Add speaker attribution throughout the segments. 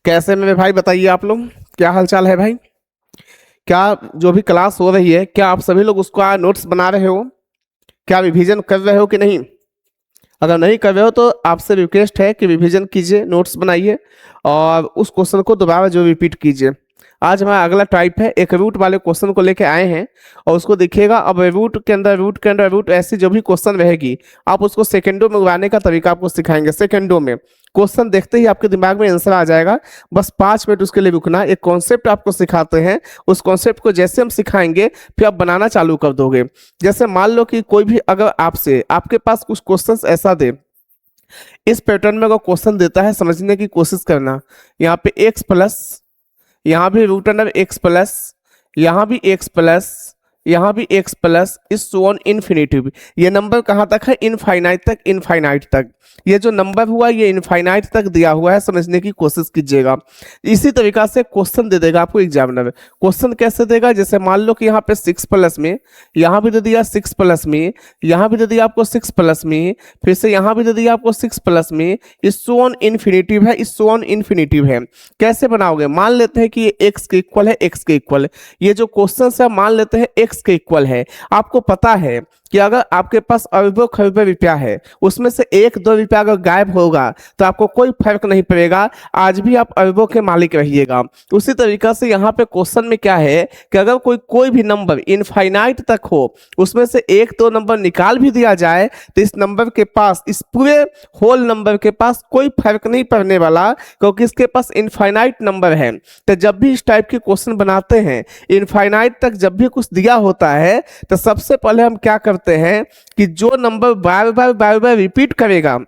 Speaker 1: कैसे मेरे भाई बताइए आप लोग। क्या हाल चाल है भाई। क्या जो भी क्लास हो रही है क्या आप सभी लोग उसका नोट्स बना रहे हो? क्या रिवीजन कर रहे हो कि नहीं? अगर नहीं कर रहे हो तो आपसे रिक्वेस्ट है कि रिवीजन कीजिए, नोट्स बनाइए और उस क्वेश्चन को दोबारा जो रिपीट कीजिए। आज हमारा अगला टाइप है, एक रूट वाले क्वेश्चन को लेके आए हैं और उसको देखिएगा। अब रूट ऐसी जो भी क्वेश्चन रहेगी आप उसको सेकंडों में उड़ाने का तरीका आपको सिखाएंगे। सेकंडों में क्वेश्चन देखते ही आपके दिमाग में आंसर आ जाएगा। बस 5 मिनट उसके लिए रुकना। एक कॉन्सेप्ट आपको सिखाते हैं, उस कॉन्सेप्ट को जैसे हम सिखाएंगे फिर आप बनाना चालू कर दोगे। जैसे मान लो कि कोई भी अगर आपसे आपके पास कुछ क्वेश्चंस ऐसा दे, इस पैटर्न में अगर क्वेश्चन देता है समझने की कोशिश करना। यहाँ पे एक्स प्लस, यहाँ भी रूट अंडर एक्स प्लस, यहाँ भी एक्स प्लस, यहाँ भी एक्स प्लस इस ऑन इन्फिनिटिव। ये नंबर कहाँ तक है? इनफाइनाइट तक। इनफाइनाइट तक ये जो नंबर हुआ ये इनफाइनाइट तक दिया हुआ है, समझने की कोशिश कीजिएगा। इसी तरीका से क्वेश्चन दे देगा आपको एग्जामिनर। क्वेश्चन कैसे देगा? जैसे मान लो कि यहाँ पे 6 प्लस में, यहाँ भी दे दिया 6 प्लस में, यहाँ भी दे दिया आपको 6 प्लस में, फिर से यहाँ भी दे दिया आपको 6 प्लस में। इस ऑन इन्फिनिटिव है, इस ऑन इन्फिनिटिव है। कैसे बनाओगे? मान लेते हैं कि ये एक्स के इक्वल है, एक्स के इक्वल। ये जो क्वेश्चन है मान लेते हैं एक्स के इक्वल है। आपको पता है कि अगर आपके पास अरबों खरबों रुपया है, उसमें से 1-2 रुपया अगर गायब होगा तो आपको कोई फर्क नहीं पड़ेगा, आज भी आप अरबों के मालिक रहिएगा। उसी तरीका से यहाँ पे क्वेश्चन में क्या है कि अगर कोई भी नंबर इनफाइनाइट तक हो, उसमें से 1-2 नंबर निकाल भी दिया जाए तो इस नंबर के पास, इस पूरे होल नंबर के पास कोई फर्क नहीं पड़ने वाला, क्योंकि इसके पास इनफाइनाइट नंबर है। तो जब भी इस टाइप के क्वेश्चन बनाते हैं, इनफाइनाइट तक जब भी कुछ दिया होता है, तो सबसे पहले हम क्या करते हैं कि जो नंबर बार बार रिपीट करेगा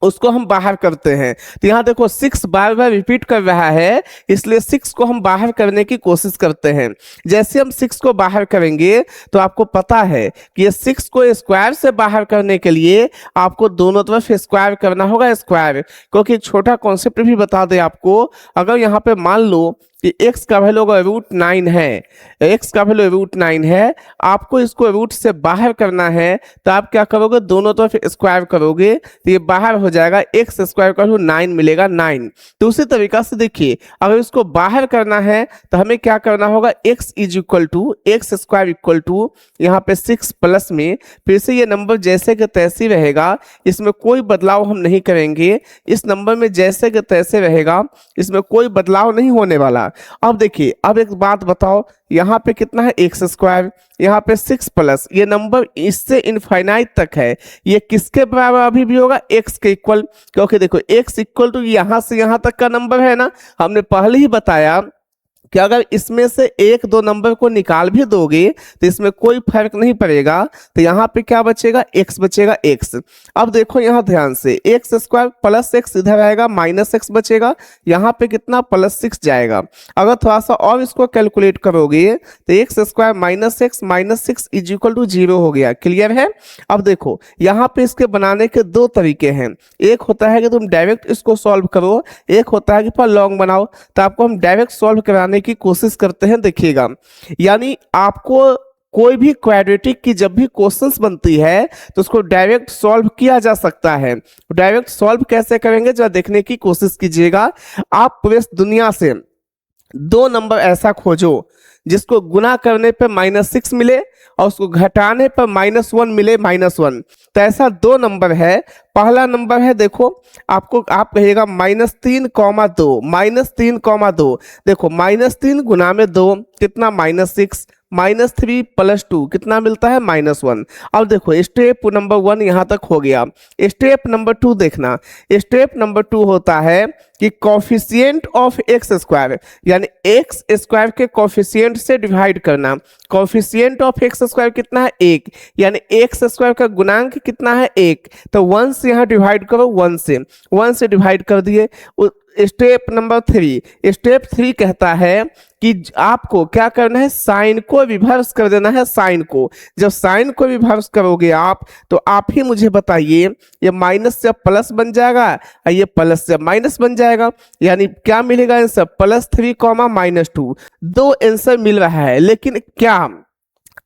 Speaker 1: उसको हम बाहर करते हैं। तो यहाँ देखो 6 बार बार रिपीट कर रहा है, इसलिए 6 को हम बाहर करने की कोशिश करते हैं। जैसे हम 6 को बाहर करेंगे तो आपको पता है कि ये 6 को स्क्वायर से बाहर करने के लिए आपको दोनों तरफ स्क्वायर करना होगा, स्क्वायर। क्योंकि छोटा कॉन्सेप्ट भी बता दे आपको। अगर यहाँ पे मान लो कि x का वैल्यू अगर √9 है, x का वैल्यू √9 है, आपको इसको रूट से बाहर करना है तो आप क्या करोगे? दोनों तरफ स्क्वायर करोगे तो ये बाहर हो जाएगा, एक्स स्क्वायर का 9 मिलेगा, 9। तो उसी तरीका से देखिए, अगर इसको बाहर करना है तो हमें क्या करना होगा? x is equal to x square equal to यहाँ पे 6 प्लस में, फिर से ये नंबर जैसे के तैसे रहेगा, इसमें कोई बदलाव हम नहीं करेंगे। इस नंबर में जैसे के तैसे रहेगा, इसमें कोई बदलाव नहीं होने वाला। अब देखिए, अब एक बात बताओ, यहाँ पे कितना है? एक्स स्क्वायर, यहाँ पे 6 प्लस, ये नंबर इससे इनफाइनाइट तक है, ये किसके बराबर अभी भी होगा? एक्स के इक्वल। क्योंकि देखो एक्स इक्वल टू यहाँ से यहाँ तक का नंबर है ना, हमने पहले ही बताया कि अगर इसमें से 1-2 नंबर को निकाल भी दोगे तो इसमें कोई फर्क नहीं पड़ेगा। तो यहाँ पे क्या बचेगा? x बचेगा, x। अब देखो यहाँ ध्यान से, एक्स स्क्वायर प्लस एक्स इधर आएगा, माइनस एक्स बचेगा, यहाँ पे कितना? +6 जाएगा। अगर थोड़ा सा और इसको कैलकुलेट करोगे तो x square minus 6 is equal to 0 हो गया। क्लियर है? अब देखो यहाँ पे इसके बनाने के 2 तरीके हैं। एक होता है कि तुम डायरेक्ट इसको सॉल्व करो, एक होता है कि पर लॉन्ग बनाओ। तो आपको हम डायरेक्ट सॉल्व कराने की कोशिश करते हैं। देखिएगा, यानी आपको कोई भी क्वाड्रेटिक की जब भी क्वेश्चंस बनती है तो उसको डायरेक्ट सॉल्व किया जा सकता है। डायरेक्ट सॉल्व कैसे करेंगे जरा देखने की कोशिश कीजिएगा। आप पूरे दुनिया से 2 नंबर ऐसा खोजो जिसको गुना करने पे -6 मिले और उसको घटाने पर -1 मिले, -1। तो ऐसा 2 नंबर है। पहला नंबर है, देखो आपको, आप कहिएगा -3,2, -3,2। देखो -3 गुना में 2 कितना? -6, -3 + 2 कितना मिलता है? -1। अब देखो स्टेप नंबर 1 यहाँ तक हो गया। स्टेप नंबर 2 देखना। स्टेप नंबर 2 होता है कि कॉफिशिएंट ऑफ एक्स स्क्वायर, यानी एक्स स्क्वायर के कॉफिशिएंट से डिवाइड करना। कॉफिशिएंट ऑफ एक्स स्क्वायर कितना है? 1, यानी एक्स स्क्वायर का गुणांक कितना है? 1। तो 1 से यहाँ डिवाइड करो, 1 से डिवाइड कर दिए। स्टेप नंबर 3, स्टेप 3 कहता है कि आपको क्या करना है? साइन को रिवर्स कर देना है, साइन को। जब साइन को रिवर्स करोगे आप, तो आप ही मुझे बताइए, ये माइनस से प्लस बन जाएगा और ये प्लस से माइनस बन जाएगा। यानी क्या मिलेगा आंसर? +3, -2। 2 आंसर मिल रहा है, लेकिन क्या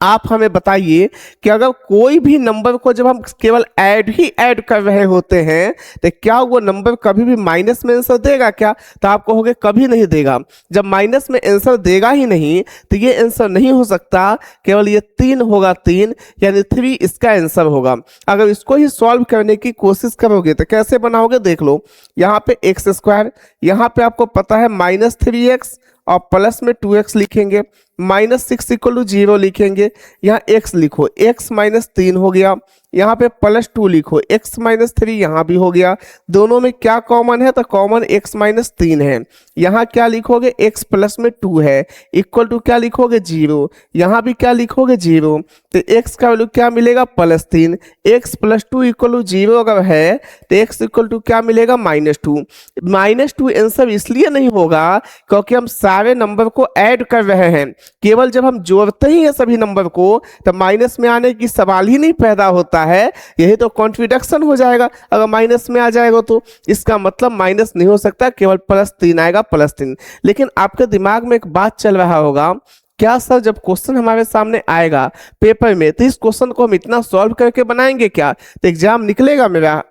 Speaker 1: आप हमें बताइए कि अगर कोई भी नंबर को जब हम केवल ऐड ही ऐड कर रहे होते हैं तो क्या वो नंबर कभी भी माइनस में आंसर देगा क्या? तो आप कहोगे कभी नहीं देगा। जब माइनस में आंसर देगा ही नहीं तो ये आंसर नहीं हो सकता, केवल ये 3 होगा, 3 यानी 3 इसका आंसर होगा। अगर इसको ही सॉल्व करने की कोशिश करोगे तो कैसे बनाओगे देख लो। यहाँ पे एक्स स्क्वायर, यहाँ पे आपको पता है -3x और प्लस में 2x लिखेंगे, -6 = 0 लिखेंगे, यहाँ x लिखो, x -3 हो गया, यहाँ पे +2 लिखो, x -3 यहाँ भी हो गया। दोनों में क्या कॉमन है? तो कॉमन x -3 है। यहाँ क्या लिखोगे? x प्लस में 2 है, इक्वल टू क्या लिखोगे? 0। यहाँ भी क्या लिखोगे? 0। तो x का वैल्यू क्या मिलेगा? +3। x + 2 = 0 अगर है तो x इक्वल टू क्या मिलेगा? -2। -2 आंसर इसलिए नहीं होगा क्योंकि हम सारे नंबर को ऐड कर रहे हैं। केवल जब हम जोड़ते ही हैं सभी नंबर को तो माइनस में आने की सवाल ही नहीं पैदा होता है। यही तो कॉन्ट्रडिक्शन हो जाएगा। अगर माइनस में आ जाएगा तो इसका मतलब माइनस नहीं हो सकता, केवल +3 आएगा, +3। लेकिन आपके दिमाग में एक बात चल रहा होगा, क्या सर जब क्वेश्चन हमारे सामने आएगा पेपर में तो इस क्वेश्चन को हम इतना सॉल्व करके बनाएंगे क्या? तो एग्जाम निकलेगा मेरा?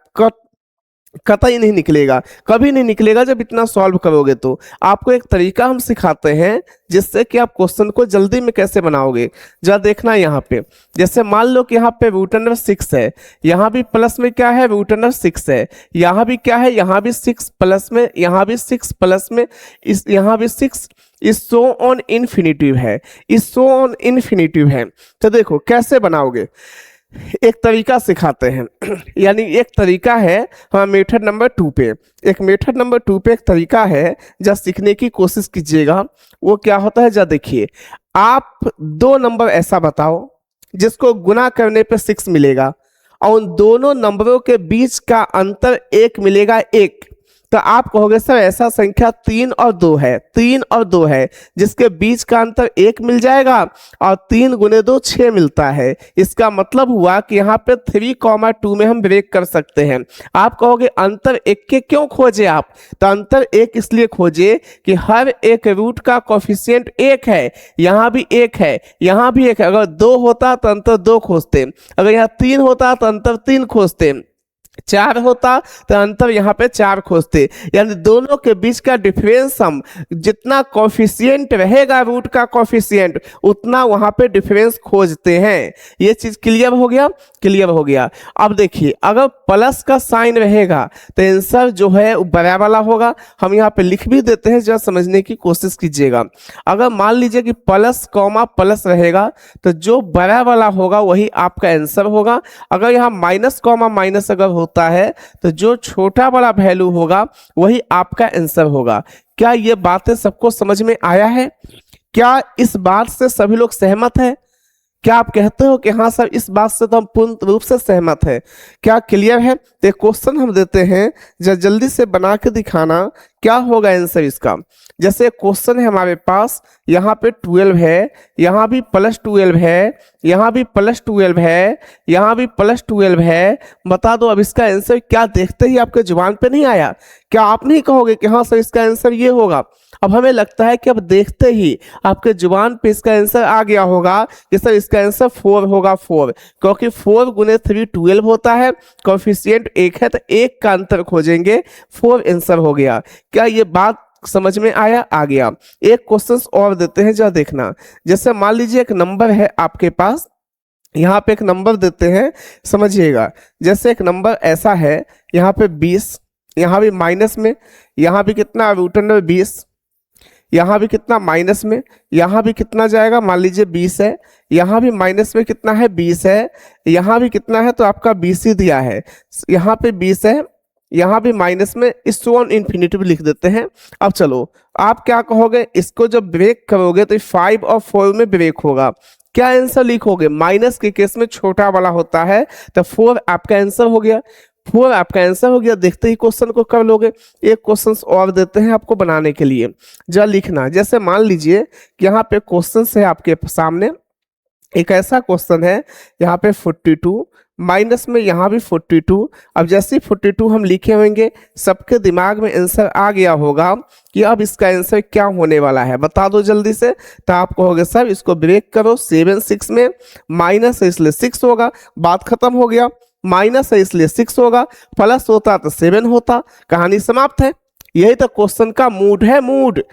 Speaker 1: कतई नहीं निकलेगा, कभी नहीं निकलेगा जब इतना सॉल्व करोगे। तो आपको एक तरीका हम सिखाते हैं जिससे कि आप क्वेश्चन को जल्दी में कैसे बनाओगे। जरा देखना यहाँ पे, जैसे मान लो कि यहाँ पे √6 है, यहाँ भी प्लस में क्या है? √6 है, यहाँ भी क्या है? यहाँ भी 6 प्लस में, यहाँ भी 6 प्लस में, इस यहाँ भी 6, इस सो ऑन इन्फिनिटिव है, इस सो ऑन इन्फिनिटिव है। तो देखो कैसे बनाओगे, एक तरीका सिखाते हैं यानी एक तरीका है हाँ मेथड नंबर 2 पे, एक मेथड नंबर 2 पे एक तरीका है जब सीखने की कोशिश कीजिएगा। वो क्या होता है जब देखिए, आप 2 नंबर ऐसा बताओ जिसको गुना करने पे 6 मिलेगा और उन दोनों नंबरों के बीच का अंतर 1 मिलेगा, 1। तो आप कहोगे सर ऐसा संख्या 3 और 2 है, 3 और 2 है जिसके बीच का अंतर 1 मिल जाएगा और 3 × 2 6 मिलता है। इसका मतलब हुआ कि यहाँ पे 3, 2 में हम ब्रेक कर सकते हैं। आप कहोगे अंतर 1 के क्यों खोजे आप? तो अंतर 1 इसलिए खोजे कि हर एक रूट का कोफिशिएंट 1 है, यहाँ भी 1 है, यहाँ भी 1 है। अगर 2 होता तो अंतर 2 खोजते, अगर यहाँ 3 होता तो अंतर 3 खोजते, 4 होता तो अंतर यहाँ पे 4 खोजते। यानी दोनों के बीच का डिफरेंस हम जितना कॉफिशिएंट रहेगा रूट का कॉफिशिएंट उतना वहां पे डिफरेंस खोजते हैं। ये चीज क्लियर हो गया? क्लियर हो गया। अब देखिए अगर प्लस का साइन रहेगा तो आंसर जो है वो बड़ा वाला होगा। हम यहाँ पे लिख भी देते हैं, जरा समझने की कोशिश कीजिएगा। अगर मान लीजिए कि प्लस कॉमा प्लस रहेगा तो जो बड़ा वाला होगा वही आपका आंसर होगा। अगर यहाँ माइनस कॉमा माइनस अगर होता है तो जो छोटा वाला वैल्यू होगा वही आपका आंसर होगा। क्या ये बातें सबको समझ में आया है? क्या इस बात से सभी लोग सहमत हैं? क्या आप कहते हो कि हाँ सर इस बात से तो हम पूर्ण रूप से सहमत है? क्या क्लियर है? तो क्वेश्चन हम देते हैं, जल्दी से बना के दिखाना क्या होगा आंसर इसका। जैसे क्वेश्चन है हमारे पास, यहाँ पे 12 है, यहाँ भी +12 है, यहाँ भी +12 है, यहाँ भी +12 है। बता दो अब इसका आंसर क्या देखते ही आपके जुबान पे नहीं आया? क्या आप नहीं कहोगे कि हाँ सर इसका आंसर ये होगा? अब हमें लगता है कि अब देखते ही आपके जुबान पे इसका आंसर आ गया होगा कि सर इसका आंसर 4 होगा, 4, क्योंकि 4 × 3 12 होता है, कोफिशिएंट 1 है तो 1 का अंतर खोजेंगे, 4 आंसर हो गया। क्या ये बात समझ में आया? आ गया। एक क्वेश्चन और देते हैं, जरा देखना। जैसे मान लीजिए एक नंबर है आपके पास, यहाँ पे एक नंबर देते हैं, समझिएगा। जैसे एक नंबर ऐसा है, यहाँ पे 20, यहाँ भी माइनस में, यहाँ भी कितना √20, यहाँ भी कितना माइनस में, यहाँ भी कितना जाएगा, मान लीजिए 20 है, यहाँ भी माइनस में कितना है 20 है, यहाँ भी कितना है तो आपका 20 ही दिया है, यहाँ पे 20 है, यहाँ भी माइनस में, इस वन इन्फिनिटिव लिख देते हैं। अब चलो आप क्या कहोगे, इसको जब ब्रेक करोगे तो 5 और 4 में ब्रेक होगा। क्या आंसर लिखोगे? माइनस के केस में छोटा वाला होता है तो 4 आपका आंसर हो गया, 4 आपका आंसर हो गया। देखते ही क्वेश्चन को कर लोगे। एक क्वेश्चन और देते हैं आपको बनाने के लिए, जरा लिखना। जैसे मान लीजिए कि यहाँ पे क्वेश्चन है आपके सामने, एक ऐसा क्वेश्चन है यहाँ पे 42 माइनस में यहाँ भी 42। अब जैसे ही 42 हम लिखे होंगे सबके दिमाग में आंसर आ गया होगा कि अब इसका आंसर क्या होने वाला है, बता दो जल्दी से। तो आप कहोगे सर इसको ब्रेक करो 7 6 में, माइनस है इसलिए 6 होगा, बात खत्म हो गया। माइनस है इसलिए 6 होगा, प्लस होता तो 7 होता, कहानी समाप्त है। यही तो क्वेश्चन का मूड है, मूड।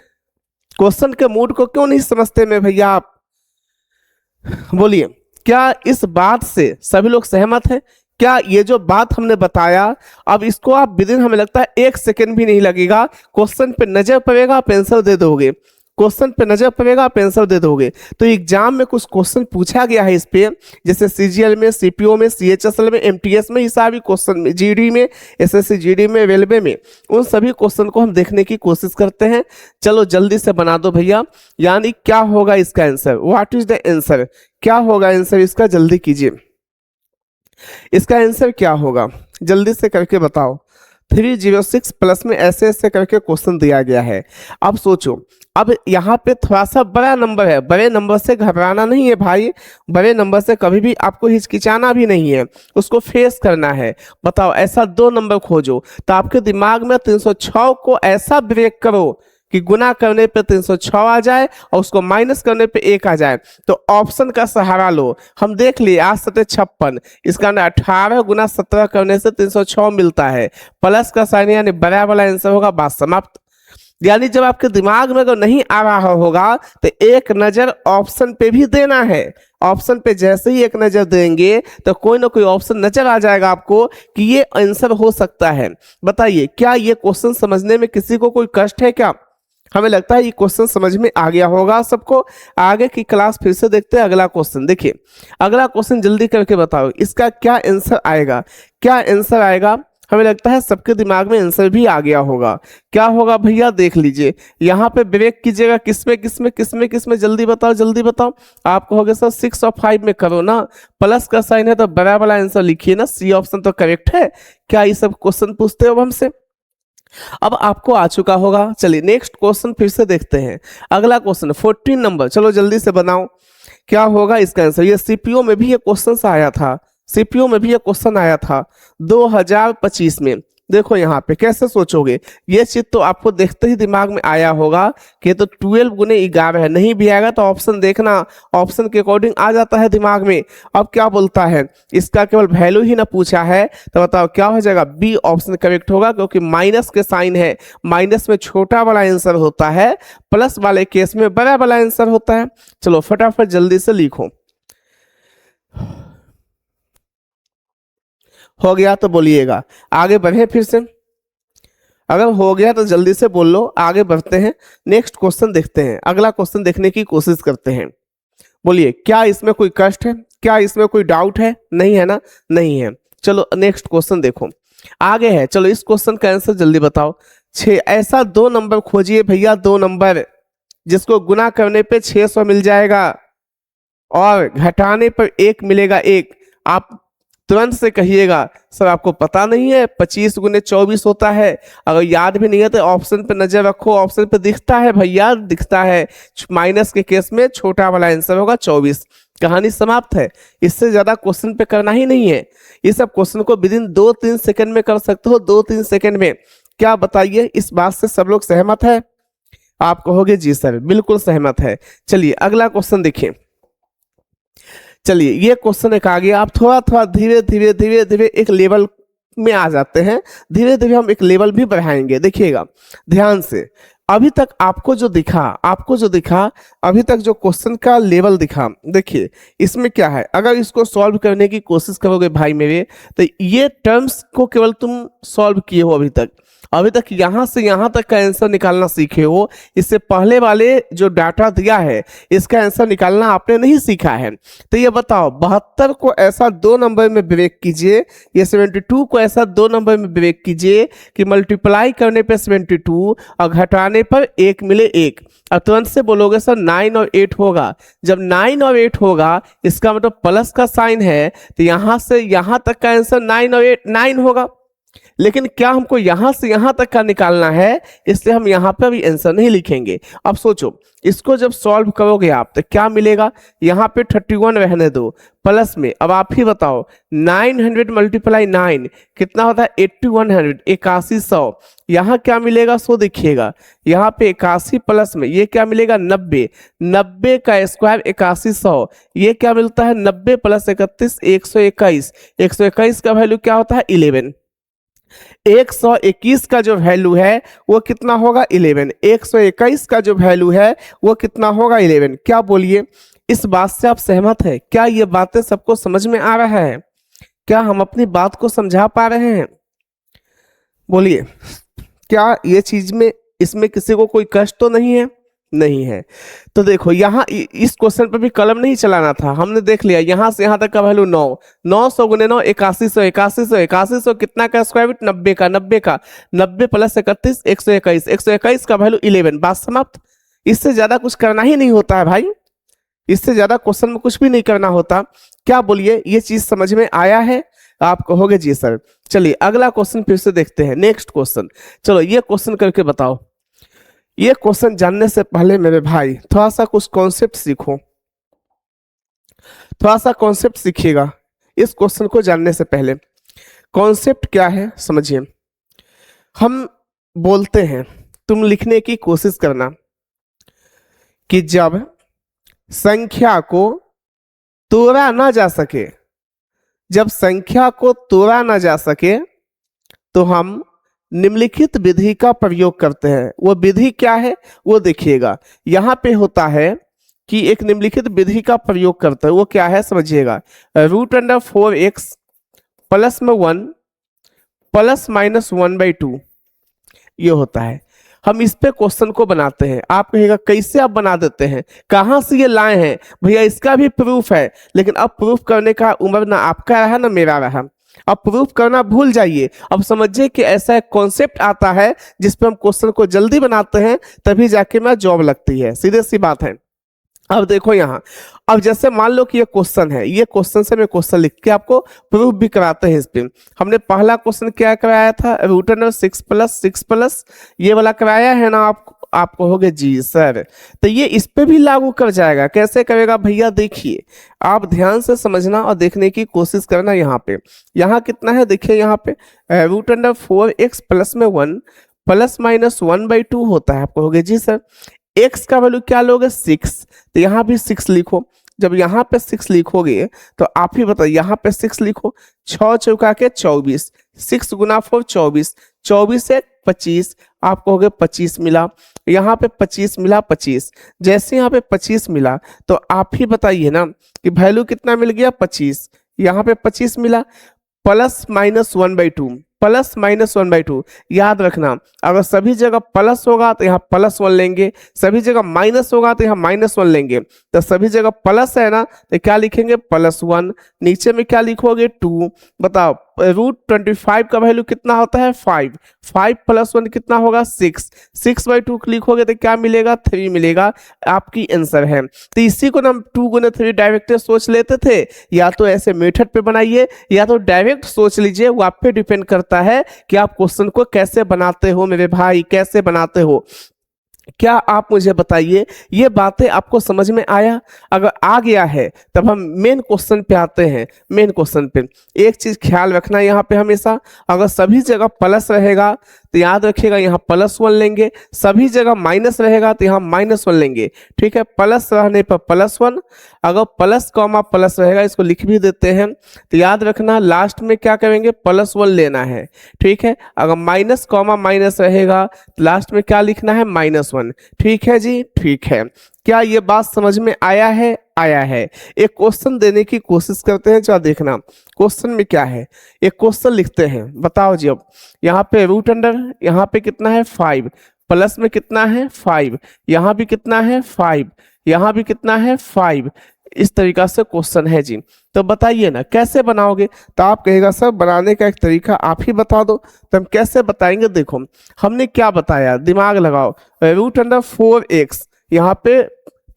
Speaker 1: क्वेश्चन के मूड को क्यों नहीं समझते में भैया आप, बोलिए। क्या इस बात से सभी लोग सहमत हैं? क्या ये जो बात हमने बताया अब इसको आप विदिन, हमें लगता है 1 सेकेंड भी नहीं लगेगा, क्वेश्चन पे नजर पड़ेगा आप आंसर दे दोगे, क्वेश्चन पे नजर पड़ेगा आप आंसर दे दोगे। तो एग्जाम में कुछ क्वेश्चन पूछा गया है इस पे, जैसे सीजीएल में, सीपीओ में, सीएचएसएल में, एमटीएस में, ये सारी क्वेश्चन में, जीडी में, एसएससी जीडी में, रेलवे में, उन सभी क्वेश्चन को हम देखने की कोशिश करते हैं। चलो जल्दी से बना दो भैया। यानी क्या होगा इसका answer, what is the answer, क्या होगा आंसर इसका, जल्दी कीजिए। इसका आंसर क्या होगा जल्दी से करके बताओ। 306 प्लस में ऐसे ऐसे करके क्वेश्चन दिया गया है। अब सोचो, अब यहाँ पे थोड़ा सा बड़ा नंबर है, बड़े नंबर से घबराना नहीं है भाई, बड़े नंबर से कभी भी आपको हिचकिचाना भी नहीं है, उसको फेस करना है। बताओ ऐसा 2 नंबर खोजो, तो आपके दिमाग में 306 को ऐसा ब्रेक करो कि गुना करने पे 306 आ जाए और उसको माइनस करने पे 1 आ जाए। तो ऑप्शन का सहारा लो। हम देख लिए आज 56, इसका 18 गुना 17 करने से 306 मिलता है, प्लस का साइन यानी बड़ा वाला आंसर होगा, बात समाप्त। यानी जब आपके दिमाग में अगर नहीं आ रहा होगा तो एक नजर ऑप्शन पे भी देना है। ऑप्शन पे जैसे ही एक नजर देंगे तो कोई ना कोई ऑप्शन नजर आ जाएगा आपको कि ये आंसर हो सकता है। बताइए क्या ये क्वेश्चन समझने में किसी को कोई कष्ट है क्या? हमें लगता है ये क्वेश्चन समझ में आ गया होगा सबको। आगे की क्लास फिर से देखते हैं अगला क्वेश्चन। देखिए अगला क्वेश्चन जल्दी करके बताओ इसका क्या आंसर आएगा, क्या आंसर आएगा। हमें लगता है सबके दिमाग में आंसर भी आ गया होगा। क्या होगा भैया देख लीजिए, यहाँ पे ब्रेक कीजिएगा किसमें किसमें किसमें किसमें, जल्दी बताओ जल्दी बताओ। आप कहोगे सर 6 और 5 में करो ना, प्लस का साइन है तो बड़ा वाला आंसर लिखिए ना, सी ऑप्शन तो करेक्ट है। क्या ये सब क्वेश्चन पूछते हो हमसे? अब आपको आ चुका होगा। चलिए नेक्स्ट क्वेश्चन फिर से देखते हैं। अगला क्वेश्चन 14 नंबर, चलो जल्दी से बनाओ क्या होगा इसका आंसर। ये सीपीओ में भी ये क्वेश्चन आया था, सीपीओ में भी ये क्वेश्चन आया था 2025 में। देखो यहाँ पे कैसे सोचोगे, ये चीज तो आपको देखते ही दिमाग में आया होगा कि तो 12 गुने 11 है। नहीं भी आएगा तो ऑप्शन देखना, ऑप्शन के अकॉर्डिंग आ जाता है दिमाग में। अब क्या बोलता है, इसका केवल वैल्यू ही ना पूछा है तो बताओ क्या हो जाएगा, बी ऑप्शन करेक्ट होगा, क्योंकि माइनस के साइन है, माइनस में छोटा वाला आंसर होता है, प्लस वाले केस में बड़ा वाला आंसर होता है। चलो फटाफट जल्दी से लिखो। हो गया तो बोलिएगा, आगे बढ़े फिर से। अगर हो गया तो जल्दी से बोल लो, आगे बढ़ते हैं। नेक्स्ट क्वेश्चन देखते हैं, अगला क्वेश्चन देखने की कोशिश करते हैं। बोलिए क्या इसमें कोई कष्ट है, क्या इसमें कोई डाउट है? नहीं है ना, नहीं है। चलो नेक्स्ट क्वेश्चन देखो, आगे है। चलो इस क्वेश्चन का आंसर जल्दी बताओ। 6 ऐसा 2 नंबर खोजिए भैया, 2 नंबर जिसको गुना करने पे 600 मिल जाएगा और घटाने पर 1 मिलेगा 1। आप तुरंत से कहिएगा सर आपको पता नहीं है 25 गुने 24 होता है। अगर याद भी नहीं है तो ऑप्शन पे नजर रखो, ऑप्शन पे दिखता है भैया, दिखता है। माइनस के केस में छोटा वाला आंसर होगा 24। कहानी समाप्त है। इससे ज्यादा क्वेश्चन पे करना ही नहीं है। ये सब क्वेश्चन को विदिन 2-3 सेकंड में कर सकते हो, 2-3 सेकंड में। क्या बताइए इस बात से सब लोग सहमत है? आप कहोगे जी सर बिल्कुल सहमत है। चलिए अगला क्वेश्चन देखिए। चलिए ये क्वेश्चन एक आ गया। आप थोड़ा थोड़ा धीरे धीरे धीरे धीरे एक लेवल में आ जाते हैं, धीरे धीरे हम एक लेवल भी बढ़ाएंगे। देखिएगा ध्यान से, अभी तक आपको जो दिखा अभी तक जो क्वेश्चन का लेवल दिखा, देखिए इसमें क्या है। अगर इसको सॉल्व करने की कोशिश करोगे भाई मेरे, तो ये टर्म्स को केवल तुम सॉल्व किए हो अभी तक यहाँ से यहाँ तक का आंसर निकालना सीखे हो। इससे पहले वाले जो डाटा दिया है इसका आंसर निकालना आपने नहीं सीखा है। तो ये बताओ 72 को ऐसा 2 नंबर में ब्रेक कीजिए, ये 72 को ऐसा 2 नंबर में ब्रेक कीजिए कि मल्टीप्लाई करने पे 72 और घटाने पर 1 मिले 1। अब तुरंत से बोलोगे सर 9 और 8 होगा। जब 9 और 8 होगा इसका मतलब प्लस का साइन है, तो यहाँ से यहाँ तक का आंसर 9 और 8 9 होगा। लेकिन क्या हमको यहां से यहां तक का निकालना है, इसलिए हम यहां पे भी आंसर नहीं लिखेंगे। अब सोचो इसको जब सॉल्व करोगे आप तो क्या मिलेगा, यहाँ पे 31 रहने दो, प्लस में अब आप ही बताओ 900 मल्टीप्लाई 9 कितना होता है 8100, 8100। यहाँ क्या मिलेगा सो देखिएगा, यहाँ पे 81 प्लस में ये क्या मिलेगा 90, 90 का स्क्वायर 8100, ये क्या मिलता है 90 प्लस 31 121, 121 का वैल्यू क्या होता है 11। 121 का जो वैल्यू है वो कितना होगा 11, 121 का जो वैल्यू है वो कितना होगा 11। क्या बोलिए इस बात से आप सहमत है? क्या ये बातें सबको समझ में आ रहा है? क्या हम अपनी बात को समझा पा रहे हैं? बोलिए, क्या ये चीज में इसमें किसी को कोई कष्ट तो नहीं है? नहीं है। तो देखो यहाँ इस क्वेश्चन पे भी कलम नहीं चलाना था, हमने देख लिया यहाँ से यहाँ तक का वैल्यू 9, 900 गुने 9 8100, 8100 8100 कितना का स्क्वायर रूट 90 का, 90 का 90 प्लस 31 121, 121 का वैल्यू 11। बात समाप्त। इससे ज्यादा कुछ करना ही नहीं होता है भाई, इससे ज्यादा क्वेश्चन में कुछ भी नहीं करना होता। क्या बोलिए ये चीज समझ में आया है? आप कहोगे जी सर। चलिए अगला क्वेश्चन फिर से देखते हैं, नेक्स्ट क्वेश्चन। चलो ये क्वेश्चन करके बताओ। ये क्वेश्चन जानने से पहले मेरे भाई थोड़ा सा कुछ कॉन्सेप्ट सीखो, थोड़ा सा कॉन्सेप्ट सीखिएगा इस क्वेश्चन को जानने से पहले। कॉन्सेप्ट क्या है समझिए। हम बोलते हैं, तुम लिखने की कोशिश करना कि जब संख्या को तोड़ा ना जा सके, जब संख्या को तोड़ा ना जा सके तो हम निम्नलिखित विधि का प्रयोग करते हैं। वो विधि क्या है वो देखिएगा, यहाँ पे होता है कि एक निम्नलिखित विधि का प्रयोग करते हैं। वो क्या है समझिएगा, √4x प्लस में 1 प्लस माइनस 1/2 ये होता है। हम इस पे क्वेश्चन को बनाते हैं। आप कहिएगा कैसे आप बना देते हैं, कहाँ से ये लाए हैं? भैया इसका भी प्रूफ है, लेकिन अब प्रूफ करने का उम्र ना आपका रहा ना मेरा रहा। अब प्रूफ करना भूल जाइए, अब समझिए कि ऐसा एक कॉन्सेप्ट आता है जिसपे हम क्वेश्चन को जल्दी बनाते हैं, तभी जाके मेरा जॉब लगती है। सीधे सी बात है। अब देखो यहाँ, अब जैसे मान लो कि ये क्वेश्चन है, ये क्वेश्चन से मैं क्वेश्चन लिख के आपको प्रूफ भी कराते हैं। इस पे हमने पहला क्वेश्चन क्या कराया था, √6 प्लस 6 प्लस ये वाला कराया है ना। आप कहोगे जी सर, तो ये इस पे भी लागू कर जाएगा। कैसे करेगा भैया देखिए, आप ध्यान से समझना और देखने की कोशिश करना। यहाँ पे यहाँ कितना है देखिए, यहाँ पे √4x प्लस में 1 प्लस माइनस 1/2 होता है। आप कहोगे जी सर x का वैल्यू क्या लोगे 6, तो यहाँ भी 6 लिखो। जब यहाँ पे 6 लिखोगे तो आप ही बताइए, यहाँ पे 6 लिखो, 6 चौका के 24, 6 गुना 4 24, 24 से 25, आप कहोगे 25 मिला। यहाँ पे 25 मिला, 25 जैसे यहाँ पे 25 मिला तो आप ही बताइए ना कि वैल्यू कितना मिल गया 25। यहाँ पे 25 मिला, प्लस माइनस 1/2, प्लस माइनस 1/2 याद रखना। अगर सभी जगह प्लस होगा तो यहाँ +1 लेंगे, सभी जगह माइनस होगा तो यहाँ -1 लेंगे। तो सभी जगह प्लस है ना तो क्या लिखेंगे +1, नीचे में क्या लिखोगे 2। बताओ √25 का वैल्यू कितना होता है 5, 5 + 1 कितना होगा 6, 6/2 लिखोगे तो क्या मिलेगा 3 मिलेगा। आपकी आंसर है। तो इसी को हम 2 गुने 3 डायरेक्ट सोच लेते थे, या तो ऐसे मेथड पे बनाइए या तो डायरेक्ट सोच लीजिए। वो आप पे डिपेंड करता है कि आप क्वेश्चन को कैसे बनाते हो मेरे भाई, कैसे बनाते हो। क्या आप मुझे बताइए ये बातें आपको समझ में आया? अगर आ गया है तब हम मेन क्वेश्चन पे आते हैं। मेन क्वेश्चन पे एक चीज ख्याल रखना, यहाँ पे हमेशा अगर सभी जगह प्लस रहेगा तो याद रखिएगा यहाँ +1 लेंगे, सभी जगह माइनस रहेगा तो यहाँ -1 लेंगे। ठीक है, प्लस रहने पर +1, अगर प्लस कॉमा प्लस रहेगा इसको लिख भी देते हैं तो याद रखना लास्ट में क्या करेंगे +1 लेना है। ठीक है, अगर माइनस कॉमा माइनस रहेगा तो लास्ट में क्या लिखना है -1। ठीक है जी, ठीक है। क्या ये बात समझ में आया है? आया है। एक क्वेश्चन देने की कोशिश करते हैं, जो देखना क्वेश्चन में क्या है। एक क्वेश्चन लिखते हैं, बताओ जी। अब यहाँ पे √, यहाँ पे कितना है 5, प्लस में कितना है 5, यहाँ भी कितना है 5, यहाँ भी कितना है 5। इस तरीका से क्वेश्चन है जी। तो बताइए ना कैसे बनाओगे? तो आप कहेगा सर बनाने का एक तरीका आप ही बता दो। तो हम कैसे बताएंगे? देखो हमने क्या बताया, दिमाग लगाओ। √4x, यहाँ पे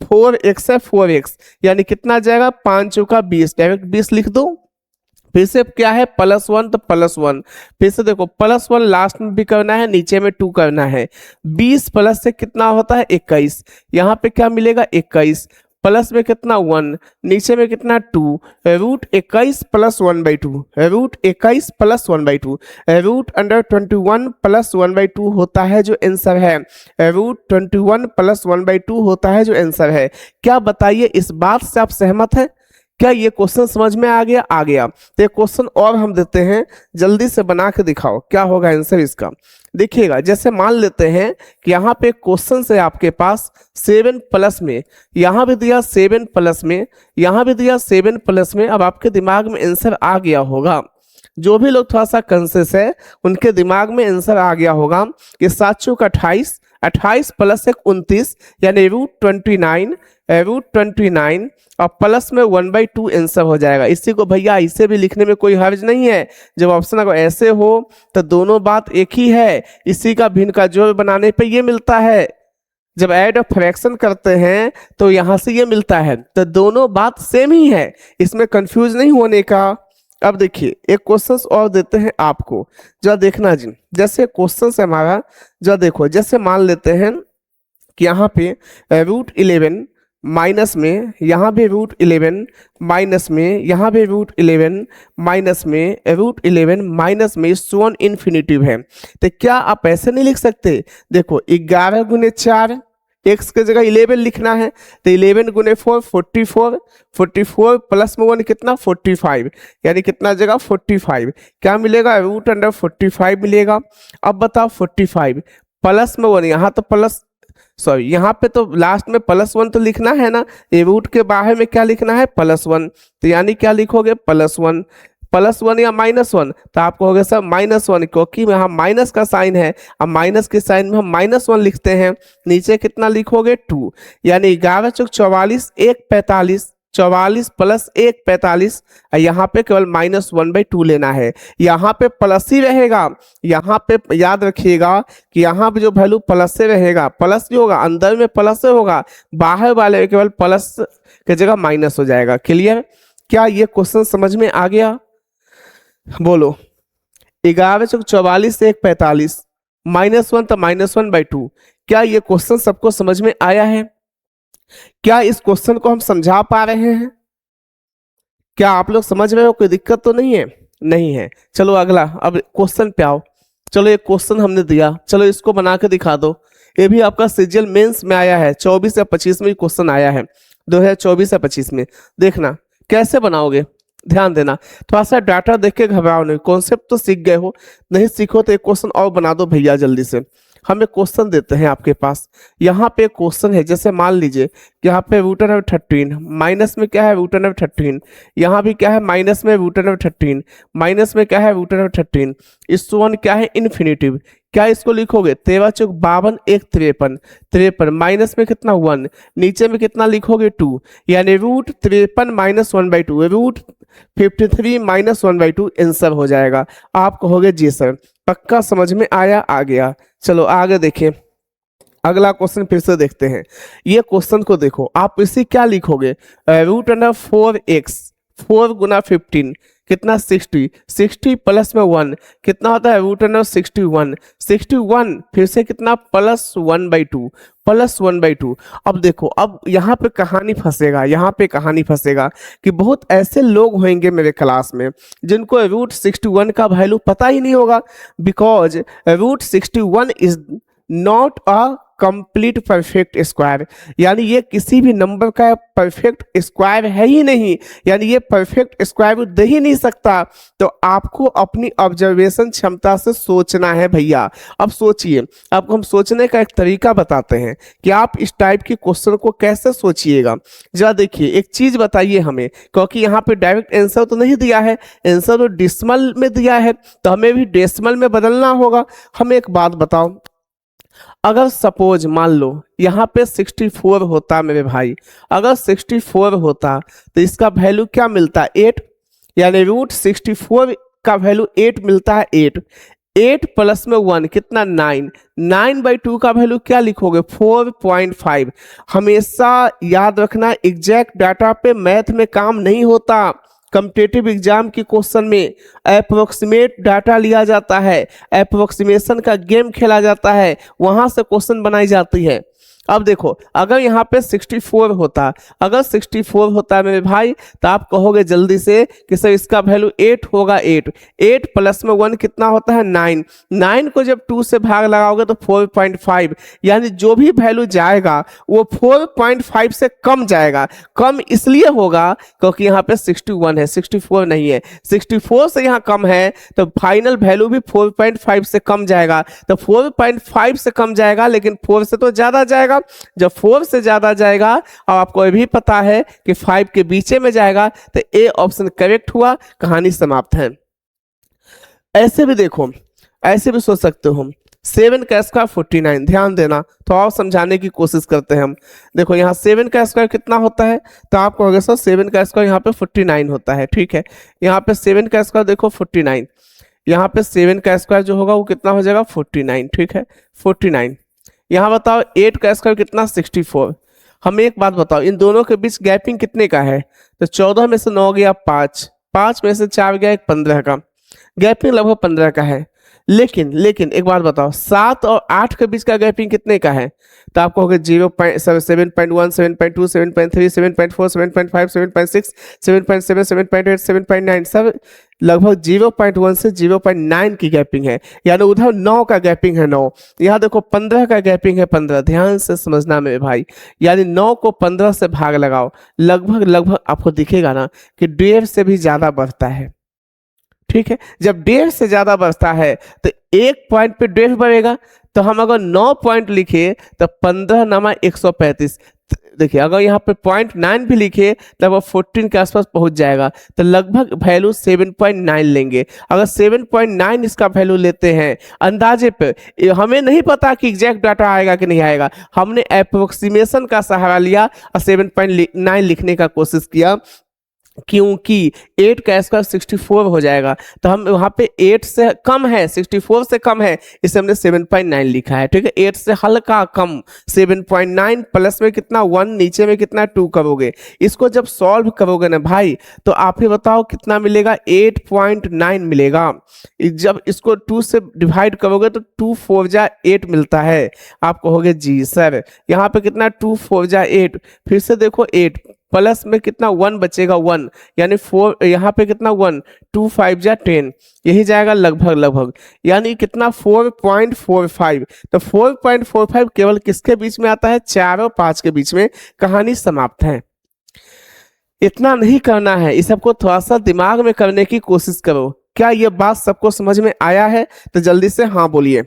Speaker 1: 4x है, 4x यानी कितना आ जाएगा 5 चौका 20, डायरेक्ट 20 लिख दो। फिर से क्या है +1 तो +1, फिर से देखो +1 लास्ट में भी करना है, नीचे में 2 करना है। 20 प्लस से कितना होता है 21, यहाँ पे क्या मिलेगा 21, प्लस में कितना 1, नीचे में कितना 2, √21 + 1/2, √21 + 1/2, √21 + 1/2 होता है जो आंसर है, √21 + 1/2 होता है जो आंसर है। क्या बताइए इस बात से आप सहमत हैं? क्या ये क्वेश्चन समझ में आ गया? आ गया तो एक क्वेश्चन और हम देते हैं, जल्दी से बना के दिखाओ क्या होगा आंसर इसका। देखिएगा, जैसे मान लेते हैं कि यहाँ पे क्वेश्चन है आपके पास 7 प्लस में, यहाँ भी दिया 7 प्लस में, यहाँ भी दिया 7 प्लस में। अब आपके दिमाग में आंसर आ गया होगा, जो भी लोग थोड़ा सा कंसेस है उनके दिमाग में आंसर आ गया होगा कि 7 चौक 28, 28 प्लस 1 29, यानी √29, √29 और प्लस में 1/2 आंसर हो जाएगा। इसी को भैया इसे भी लिखने में कोई हर्ज नहीं है। जब ऑप्शन अगर ऐसे हो तो दोनों बात एक ही है, इसी का भिन्न का जोड़ बनाने पे ये मिलता है। जब ऐड और फ्रैक्शन करते हैं तो यहां से ये मिलता है, तो दोनों बात सेम ही है, इसमें कंफ्यूज नहीं होने का। अब देखिए एक क्वेश्चन और देते हैं आपको, जो देखना जी। जैसे क्वेश्चन है हमारा, जो देखो जैसे मान लेते हैं कि यहाँ पे √11 माइनस में, यहाँ भी √11 माइनस में, यहाँ भी √11 माइनस में, √11 माइनस में, सोन इन्फिनिटिव है। तो क्या आप ऐसे नहीं लिख सकते? देखो 11 गुने 4, x के जगह 11 लिखना है, तो 11 गुने 4 44, 44 प्लस में 1 कितना 45, यानी कितना जगह 45, क्या मिलेगा √45 मिलेगा। अब बताओ 45 प्लस में 1, यहाँ तो प्लस सॉरी यहाँ पे तो लास्ट में +1 तो लिखना है ना, ये रूट के बाहर में क्या लिखना है +1, तो यानी क्या लिखोगे +1, +1 या -1, तो आप कहोगे सर -1, क्योंकि यहाँ माइनस का साइन है, अब माइनस के साइन में हम -1 लिखते हैं। नीचे कितना लिखोगे 2, यानी 11 चौक 44, 1 45, 44 प्लस 1 45, यहाँ पे केवल -1/2 लेना है। यहाँ पे प्लस ही रहेगा, यहाँ पे याद रखिएगा कि यहाँ पे जो वैल्यू प्लस से रहेगा, प्लस ही होगा, अंदर में प्लस से होगा, बाहर वाले केवल प्लस की जगह माइनस हो जाएगा। क्लियर? क्या ये क्वेश्चन समझ में आ गया? बोलो 11 चौक 44 1 45, -1 तो -1/2। क्या ये क्वेश्चन सबको समझ में आया है? क्या इस क्वेश्चन को हम समझा पा रहे हैं? क्या आप लोग समझ रहे हो? कोई दिक्कत तो नहीं है? नहीं है। चलो अगला, अब क्वेश्चन पे आओ। चलो ये क्वेश्चन हमने दिया, चलो इसको बना के दिखा दो। ये भी आपका सीजीएल मेंस में आया है, 24 या 25 में क्वेश्चन आया है, 2024 या 25 में। देखना कैसे बनाओगे, ध्यान देना। थोड़ा सा डाटा देख के घबराओ नहीं, कॉन्सेप्ट तो सीख गए हो, नहीं सीखो तो एक क्वेश्चन और बना दो भैया जल्दी से। हम एक क्वेश्चन देते हैं आपके पास, यहाँ पे क्वेश्चन है, जैसे मान लीजिए यहाँ पे √13, माइनस में क्या है √13, यहाँ भी क्या है माइनस में √13, माइनस में क्या है √13, इस 1 क्या है इन्फिनिटिव। क्या इसको लिखोगे 13 चौक 52 1 53, 53 माइनस में कितना 1, नीचे में कितना लिखोगे 2, यानी √53 - 1/2, √53 - 1/2 आंसर हो जाएगा। आप कहोगे जी सर पक्का समझ में आया? आ गया। चलो आगे देखें, अगला क्वेश्चन फिर से देखते हैं। ये क्वेश्चन को देखो, आप इसे क्या लिखोगे √4x, 4 गुना 15 कितना 60, 60 प्लस में 1 कितना होता है √61, 61 फिर से कितना +1/2, +1/2। अब देखो, अब यहाँ पे कहानी फंसेगा, यहाँ पे कहानी फंसेगा कि बहुत ऐसे लोग होंगे मेरे क्लास में जिनको √61 का वैल्यू पता ही नहीं होगा, because √61 is not a complete perfect square, यानी ये किसी भी नंबर का परफेक्ट स्क्वायर है ही नहीं, यानी ये परफेक्ट स्क्वायर रूट दे ही नहीं सकता। तो आपको अपनी ऑब्जर्वेशन क्षमता से सोचना है भैया। अब सोचिए, आपको हम सोचने का एक तरीका बताते हैं कि आप इस टाइप के क्वेश्चन को कैसे सोचिएगा। जरा देखिए एक चीज बताइए हमें, क्योंकि यहाँ पे डायरेक्ट आंसर तो नहीं दिया है, आंसर तो डेसिमल में दिया है, तो हमें भी डेसिमल में बदलना होगा। हमें एक बात बताओ, अगर सपोज मान लो यहाँ पे 64 होता मेरे भाई, अगर 64 होता तो इसका वैल्यू क्या मिलता 8, यानी √64 का वैल्यू 8 मिलता है। 8 प्लस में 1 कितना 9, 9/2 का वैल्यू क्या लिखोगे 4.5। हमेशा याद रखना एग्जैक्ट डाटा पे मैथ में काम नहीं होता, कॉम्पिटिटिव एग्जाम की क्वेश्चन में अप्रोक्सीमेट डाटा लिया जाता है, अप्रोक्सीमेशन का गेम खेला जाता है, वहां से क्वेश्चन बनाई जाती है। अब देखो, अगर यहाँ पे 64 होता, अगर 64 होता मेरे भाई, तो आप कहोगे जल्दी से कि सर इसका वैल्यू 8 होगा। 8 प्लस में 1 कितना होता है 9। 9 को जब 2 से भाग लगाओगे तो 4.5, यानी जो भी वैल्यू जाएगा वो 4.5 से कम जाएगा। कम इसलिए होगा क्योंकि यहाँ पे 61 है, 64 नहीं है। 64 से यहाँ कम है तो फाइनल वैल्यू भी 4.5 से कम जाएगा। तो 4.5 से कम जाएगा, लेकिन 4 से तो ज्यादा जाएगा। जब 4 से ज्यादा जाएगा और आपको ये भी पता है कि 5 के बीचे में जाएगा, तो ए ऑप्शन करेक्ट हुआ, कहानी समाप्त है। ऐसे भी देखो, ऐसे भी सोच सकते हो, 7 का स्क्वायर 49। ध्यान देना, तो और समझाने की कोशिश करते हैं हम। देखो यहाँ 7 का स्क्वायर कितना होता है, तो आप कहोगे सर 7 का स्क्वायर यहाँ पे 49 होता है। ठीक है, यहाँ पे 7 का स्क्वायर देखो 49, यहाँ पे 7 का स्क्वायर जो होगा वो कितना हो जाएगा 49। ठीक है, 49। यहाँ बताओ 8 का स्क्वायर कितना 64। हमें एक बात बताओ, इन दोनों के बीच गैपिंग कितने का है, तो 14 में से 9 गया 5, 5 में से 4 गया 15 का, गैपिंग लगभग 15 का है। लेकिन एक बात बताओ, 7 और 8 के बीच का गैपिंग कितने का है, तो आप कहोगे 7.1, 7.2, 7.3, 7.4, 7.5, 7.6, 7.7, 7.8, 7.9, सब लगभग 0.1 से 0.9 की गैपिंग है। यानी उधर 9 का गैपिंग है 9, यहाँ देखो 15 का गैपिंग है 15। ध्यान से समझना मेरे भाई, यानी 9 को 15 से भाग लगाओ, लगभग आपको दिखेगा ना कि 1.5 से भी ज्यादा बढ़ता है। ठीक है, जब 1.5 से ज्यादा बढ़ता है तो 1 पॉइंट पे 1.5 बढ़ेगा। तो हम अगर 9 पॉइंट लिखे तो 15 नामा 135। देखिए, अगर यहाँ पे 0.9 भी लिखे तब वो 14 के आसपास पहुंच जाएगा। तो लगभग वैल्यू 7.9 लेंगे। अगर 7.9 इसका वैल्यू लेते हैं अंदाजे पे, हमें नहीं पता कि एग्जैक्ट डाटा आएगा कि नहीं आएगा, हमने अप्रोक्सीमेशन का सहारा लिया और 7.9 लिखने का कोशिश किया, क्योंकि 8 का स्क्वायर 64 हो जाएगा। तो हम वहां पे 8 से कम है, 64 से कम है, इसे हमने 7.9 लिखा है। ठीक है, 8 से हल्का कम 7.9, प्लस में कितना 1, नीचे में कितना 2 करोगे। इसको जब सॉल्व करोगे ना भाई, तो आप ही बताओ कितना मिलेगा, 8.9 मिलेगा। जब इसको 2 से डिवाइड करोगे तो 2 4 जा 8 मिलता है। आप कहोगे जी सर, यहाँ पे कितना 2 4 जा 8, फिर से देखो 8 प्लस में कितना 1 बचेगा 1, यानी 4, यहाँ पे कितना 1, 2 5 जा 10, यही जाएगा लगभग, यानी कितना 4.45। तो 4.45 केवल किसके बीच में आता है, 4 और 5 के बीच में। कहानी समाप्त है। इतना नहीं करना है, इस सबको थोड़ा सा दिमाग में करने की कोशिश करो। क्या ये बात सबको समझ में आया है? तो जल्दी से हाँ बोलिए,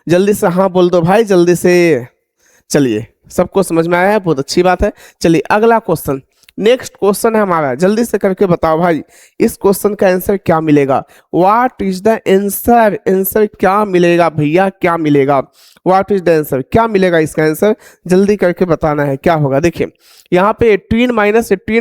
Speaker 1: जल्दी से हाँ बोल दो भाई, जल्दी से। चलिए, सबको समझ में आया है, बहुत अच्छी बात है। चलिए अगला क्वेश्चन, नेक्स्ट क्वेश्चन है हमारा, जल्दी से करके बताओ भाई इस क्वेश्चन का आंसर क्या मिलेगा। What is the answer, answer क्या मिलेगा भैया, क्या मिलेगा, व्हाट इज द आंसर, क्या मिलेगा इसका आंसर, जल्दी करके बताना है क्या होगा। देखिए यहाँ पे 18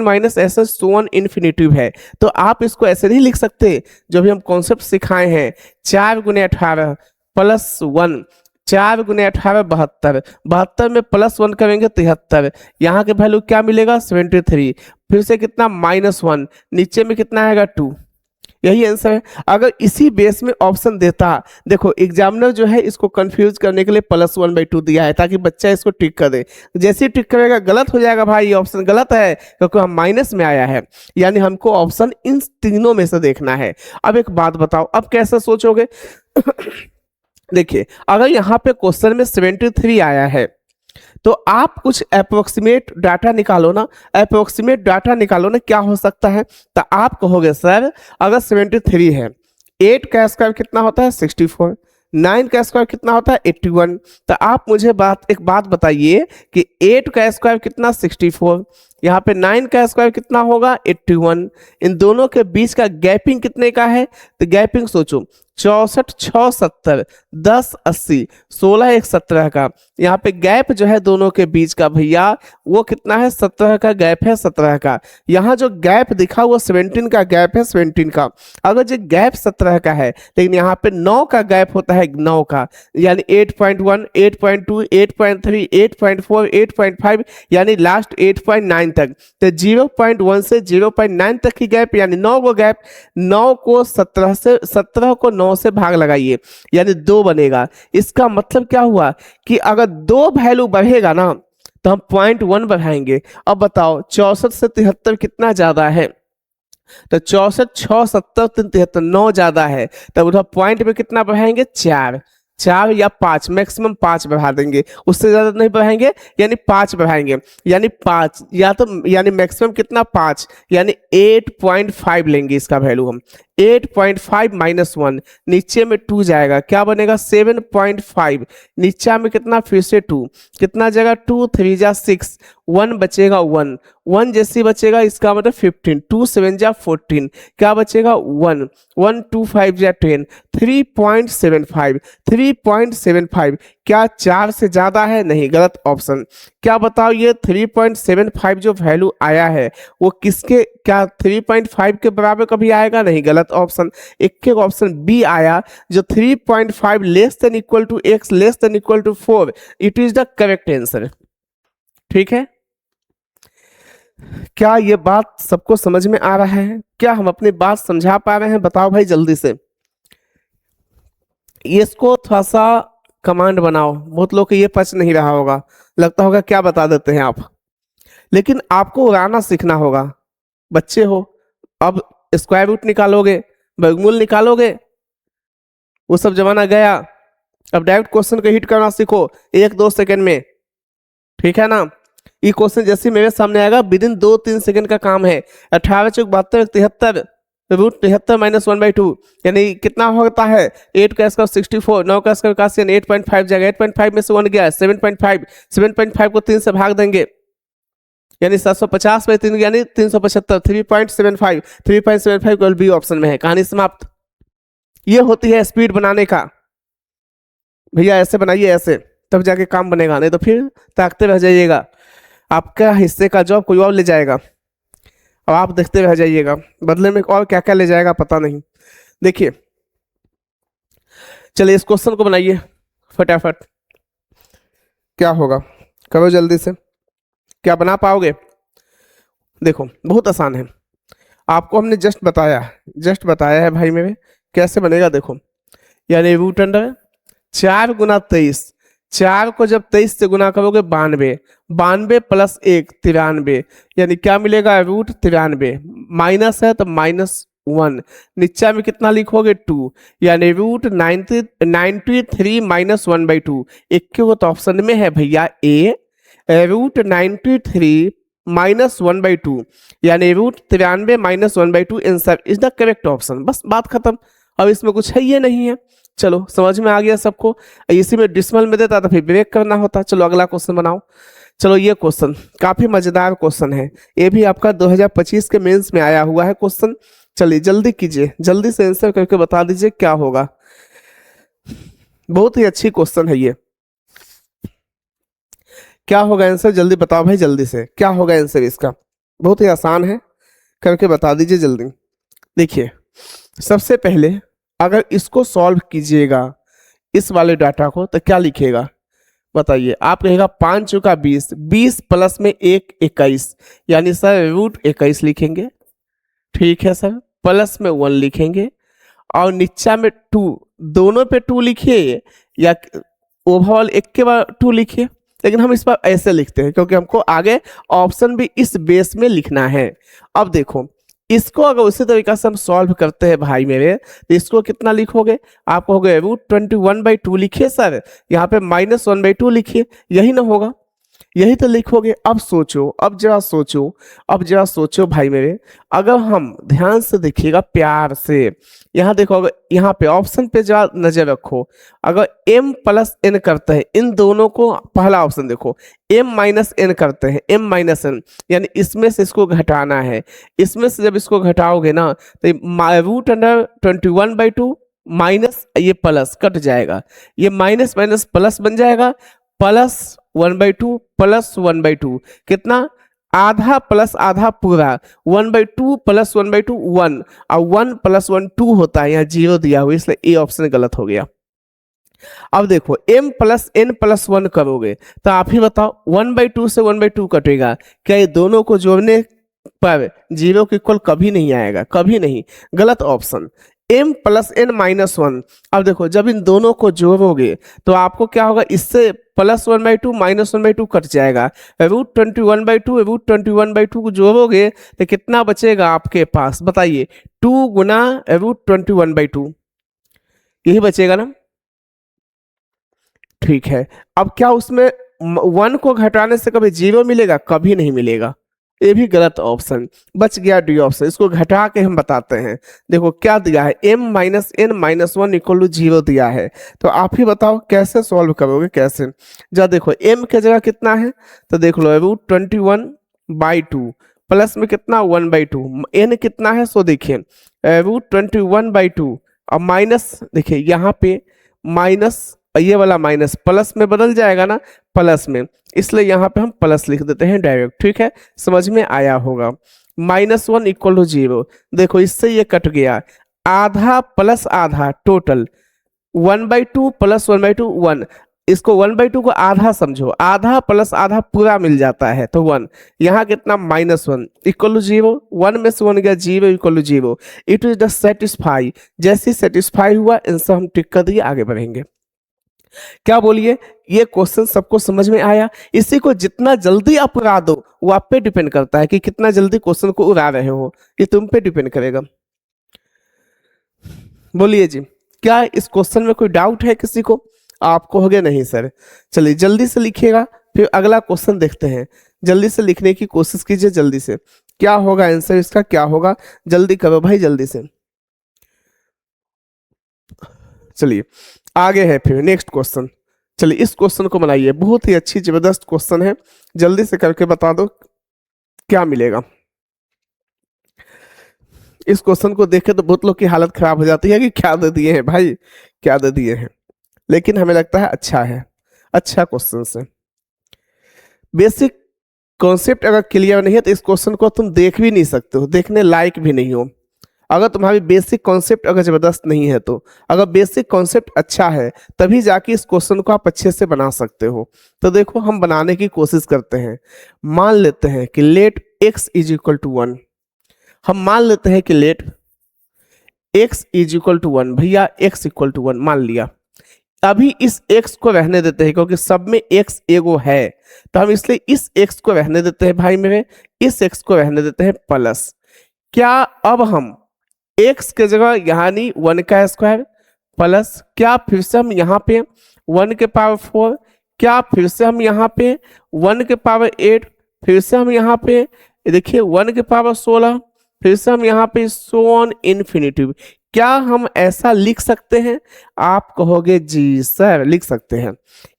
Speaker 1: माइनस ऐसे सोन इन्फिनिटिव है, तो आप इसको ऐसे नहीं लिख सकते जो भी हम कॉन्सेप्ट सिखाए हैं, 4 गुने 18 प्लस 1, 4 गुने 18 72, 72 में प्लस 1 करेंगे 73, यहाँ के वैल्यू क्या मिलेगा 73, फिर से कितना -1, नीचे में कितना आएगा 2, यही आंसर है। अगर इसी बेस में ऑप्शन देता, देखो एग्जामिनर जो है इसको कंफ्यूज करने के लिए +1/2 दिया है ताकि बच्चा इसको टिक कर दे। जैसे ही टिक करेगा गलत हो जाएगा भाई, ये ऑप्शन गलत है क्योंकि हम माइनस में आया है, यानी हमको ऑप्शन इन तीनों में से देखना है। अब एक बात बताओ, अब कैसे सोचोगे देखिए अगर यहाँ पे क्वेश्चन में 73 आया है तो आप कुछ अप्रोक्सीमेट डाटा निकालो ना, अप्रोक्सीमेट डाटा निकालो ना, क्या हो सकता है। तो आप कहोगे सर अगर 73 है, 8 का स्क्वायर कितना होता है 64, 9 का स्क्वायर कितना होता है 81। तो आप मुझे एक बात बताइए कि 8 का स्क्वायर कितना 64, यहाँ पे 9 का स्क्वायर कितना होगा 81, इन दोनों के बीच का गैपिंग कितने का है। तो गैपिंग सोचो, 64 6 70 10 80 16 1 17 का। यहाँ पे गैप जो है दोनों के बीच का भैया वो कितना है, 17 का गैप है, 17 का। यहाँ जो गैप दिखा वो 17 का गैप है, 17 का। अगर जो गैप 17 का है लेकिन यहाँ पे 9 का गैप होता है, 9 का, यानी 8.1 8.2 8.3 8.4 8.5 यानी लास्ट 8.9 तक। तो 0.1 से 0.9 तक की गैप यानी 9 को गैप, 9 को 17 को 9 से भाग लगाइए यानी 2 बनेगा। इसका मतलब क्या हुआ कि अगर 2 वैल्यू बढ़ेगा ना तो हम 0.1 बढ़ाएंगे। अब बताओ 64 से 73 कितना ज्यादा है, तो 64 6 70 73 9 ज्यादा है, तब उधर पॉइंट में कितना बढ़ाएंगे, 4 या 5, मैक्सिमम 5 बढ़ा देंगे, उससे ज्यादा नहीं बढ़ाएंगे, यानी 5 बढ़ाएंगे, यानी 5 या तो यानी मैक्सिमम कितना 5 यानी 8.5 लेंगे इसका वैल्यू हम। 8.5 माइनस 1 नीचे में 2 जाएगा, क्या बनेगा 7.5, नीचे में कितना फिर से 2, कितना जाएगा 2 3 जा 6, 1 बचेगा 1 जैसी बचेगा इसका मतलब 15, 2 7 जा 14, क्या बचेगा 1 1 2 5 जा 10, 3.75 क्या 4 से ज्यादा है, नहीं, गलत ऑप्शन। क्या बताओ ये 3.75 जो वैल्यू आया है वो किसके, क्या 3.5 के बराबर कभी आएगा, नहीं, गलत ऑप्शन। एक ऑप्शन बी आया जो 3.5 less than equal to x less than equal to 4, it is the correct answer. ठीक है, क्या ये बात सबको समझ में आ रहा है, क्या हम अपनी बात समझा पा रहे हैं, बताओ भाई जल्दी से। इसको थोड़ा सा कमांड बनाओ, बहुत लोग को ये पच नहीं रहा होगा, लगता होगा क्या बता देते हैं आप, लेकिन आपको उड़ाना सीखना होगा। बच्चे हो, अब स्क्वायर रूट निकालोगे, वर्गमूल निकालोगे, वो सब जमाना गया। अब डायरेक्ट क्वेश्चन को हिट करना सीखो 1-2 सेकंड में, ठीक है ना। ये क्वेश्चन जैसे मेरे सामने आएगा विद इन 2-3 सेकंड का काम है। 18 × 72 73 रूट 73 माइनस 1/2 यानी कितना होता है, 8 का स्क्वायर 64, 9 का स्क्वायर 81 यानी 8.5 जाएगा, 8.5 में से 1 गया 7.5 को 3 से भाग देंगे यानी 750/3 यानी 375, 3.75 केवल बी ऑप्शन में है। कहानी समाप्त। ये होती है स्पीड बनाने का, भैया ऐसे बनाइए, ऐसे तब जाके काम बनेगा, नहीं तो फिर ताकते रह जाइएगा, आपका हिस्से का जॉब कोई और ले जाएगा, अब आप देखते रह जाइएगा, बदले में और क्या क्या ले जाएगा पता नहीं। देखिए चलिए इस क्वेश्चन को बनाइए फटाफट, क्या होगा करो जल्दी से, क्या बना पाओगे। देखो बहुत आसान है, आपको हमने जस्ट बताया है भाई मेरे, कैसे बनेगा देखो, यानी रूट अंडर 4 × 23, 4 को जब 23 से गुना करोगे 92 प्लस 1 93 यानी क्या मिलेगा रूट 93, माइनस है तो -1, नीचा में कितना लिखोगे 2 यानी रूट 93 माइनस 1/2। एक के तो ऑप्शन में है भैया ए, रूट 93 माइनस 1/2 यानी root 93 minus 1/2 answer is the correct option. बस बात खत्म, अब इसमें कुछ है ये नहीं है। चलो समझ में आ गया सबको, इसी में डिसमल में देता तो फिर ब्रेक करना होता। चलो अगला क्वेश्चन बनाओ। चलो ये क्वेश्चन काफी मजेदार क्वेश्चन है, ये भी आपका 2025 के मेंस में आया हुआ है क्वेश्चन। चलिए जल्दी कीजिए, जल्दी से आंसर करके बता दीजिए क्या होगा। बहुत ही अच्छी क्वेश्चन है ये, क्या होगा आंसर जल्दी बताओ भाई, जल्दी से क्या होगा आंसर इसका। बहुत ही आसान है, करके बता दीजिए जल्दी। देखिए सबसे पहले अगर इसको सॉल्व कीजिएगा इस वाले डाटा को तो क्या लिखेगा बताइए। आप कहेगा 5 × 20, 20 प्लस में 1 21 यानी सर रूट 21 लिखेंगे, ठीक है सर, प्लस में 1 लिखेंगे और नीचा में 2, दोनों पे 2 लिखिए या ओवरऑल एक के बाद 2 लिखिए, लेकिन हम इस पर ऐसे लिखते हैं क्योंकि हमको आगे ऑप्शन भी इस बेस में लिखना है। अब देखो इसको अगर उसी तरीका से हम सॉल्व करते हैं भाई मेरे, तो इसको कितना लिखोगे, आप कहोगे रूट 21/2 लिखिए सर, यहाँ पे -1/2 लिखिए, यही ना होगा, यही तो लिखोगे। अब सोचो, अब जरा सोचो भाई मेरे, अगर हम ध्यान से देखिएगा प्यार से, यहाँ देखोगे, यहाँ पे ऑप्शन पे जरा नजर रखो, अगर m + n करते हैं इन दोनों को, पहला ऑप्शन देखो m - n करते हैं, m - n यानी इसमें से इसको घटाना है, इसमें से जब इसको घटाओगे ना तो रूट अंडर 21/2 माइनस ये प्लस कट जाएगा, ये माइनस माइनस प्लस बन जाएगा, प्लस 1/2 प्लस 1/2 कितना, आधा प्लस आधा पूरा, 1/2 प्लस 1/2 1, और 1 प्लस 1 2 होता है, यहाँ 0 दिया हुआ इसलिए ए ऑप्शन गलत हो गया। अब देखो m प्लस n प्लस 1 करोगे तो आप ही बताओ 1/2 से 1/2 कटेगा, क्या ये दोनों को जोड़ने पर 0 के इक्वल कभी नहीं आएगा, कभी नहीं, गलत option. m plus n minus 1, अब देखो जब इन दोनों को जोड़ोगे तो आपको क्या होगा, इससे प्लस 1/2 माइनस 1/2 कट जाएगा, √21/2 √21/2 को जोड़ोगे तो कितना बचेगा आपके पास बताइए, 2 गुना √21/2, यही बचेगा ना। ठीक है, अब क्या उसमें 1 को घटाने से कभी 0 मिलेगा, कभी नहीं मिलेगा, ये भी गलत ऑप्शन, बच गया डी ऑप्शन। इसको घटा के हम बताते हैं, देखो क्या दिया है, m minus n minus 1 equal to 0 दिया है, तो आप ही बताओ कैसे सॉल्व करोगे, कैसे। जब देखो m के जगह कितना है, तो देख लो √21/2 प्लस में कितना 1/2, n कितना है सो देखिए √21/2, अब माइनस देखिए यहाँ पे माइनस, ये वाला माइनस प्लस में बदल जाएगा ना, प्लस में, इसलिए यहाँ पे हम प्लस लिख देते हैं डायरेक्ट, ठीक है, समझ में आया होगा। -1 इक्वल टू 0, देखो इससे ये कट गया, आधा प्लस आधा टोटल 1/2 प्लस 1/2 1, इसको 1/2 को आधा समझो, आधा प्लस आधा पूरा मिल जाता है तो 1, यहाँ कितना -1 इक्वल टू 0, 1 में से 1 गया 0 equal to 0, it is the satisfy, जैसे सेटिस्फाई हुआ इनसे हम टिक कर दिए, आगे बढ़ेंगे। क्या बोलिए, ये क्वेश्चन सबको समझ में आया। इसी को जितना जल्दी आप उड़ा दो वो आप पे डिपेंड करता है कि कितना जल्दी क्वेश्चन को उड़ा रहे हो, ये तुम पे डिपेंड करेगा। बोलिए जी, क्या इस क्वेश्चन में कोई डाउट है किसी को, आपको हो गया नहीं सर, चलिए जल्दी से लिखिएगा, फिर अगला क्वेश्चन देखते हैं, जल्दी से लिखने की कोशिश कीजिए, जल्दी से क्या होगा आंसर इसका, क्या होगा, जल्दी करो भाई जल्दी से। चलिए आगे है फिर नेक्स्ट क्वेश्चन, चलिए इस क्वेश्चन को बनाइए, बहुत ही अच्छी जबरदस्त क्वेश्चन है, जल्दी से करके बता दो क्या मिलेगा। इस क्वेश्चन को देखे तो बहुत लोग की हालत खराब हो जाती है कि क्या दे दिए हैं भाई, क्या दे दिए हैं, लेकिन हमें लगता है अच्छा है, अच्छा क्वेश्चन से। बेसिक कॉन्सेप्ट अगर क्लियर नहीं है तो इस क्वेश्चन को तुम देख भी नहीं सकते हो, देखने लायक भी नहीं हो, अगर तुम्हारी बेसिक कॉन्सेप्ट अगर जबरदस्त नहीं है तो, अगर बेसिक कॉन्सेप्ट अच्छा है तभी जाके इस क्वेश्चन को आप अच्छे से बना सकते हो। तो देखो हम बनाने की कोशिश करते हैं, मान लेते हैं कि let x is equal to 1, हम मान लेते हैं कि let x is equal to 1, भैया x इक्वल टू 1 मान लिया, अभी इस x को रहने देते हैं क्योंकि सब में x एगो है, तो हम इसलिए इस x को रहने देते हैं भाई मेरे, इस x को रहने देते हैं प्लस, क्या अब हम x के जगह यानी 1 का स्क्वायर प्लस, क्या फिर से हम यहाँ पे 1 के पावर 4, क्या फिर से हम यहाँ पे 1 के पावर 8, फिर से हम यहाँ पे देखिए 1 के पावर 16, फिर से हम यहाँ पे सो ऑन इन्फिनिटिव, क्या हम ऐसा लिख सकते हैं, आप कहोगे जी सर लिख सकते हैं।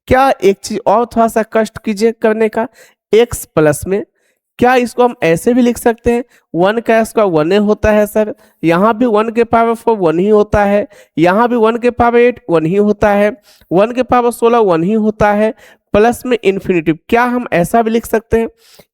Speaker 1: क्या एक चीज और थोड़ा सा कष्ट कीजिए करने का, x प्लस में क्या इसको हम ऐसे भी लिख सकते हैं, 1 का स्क्वायर 1 होता है सर, यहाँ भी 1 के पावर 4 1 ही होता है, यहाँ भी 1 के पावर 8 1 ही होता है, 1 के पावर 16 1 ही होता है, प्लस में इन्फिनिटिव, क्या हम ऐसा भी लिख सकते हैं।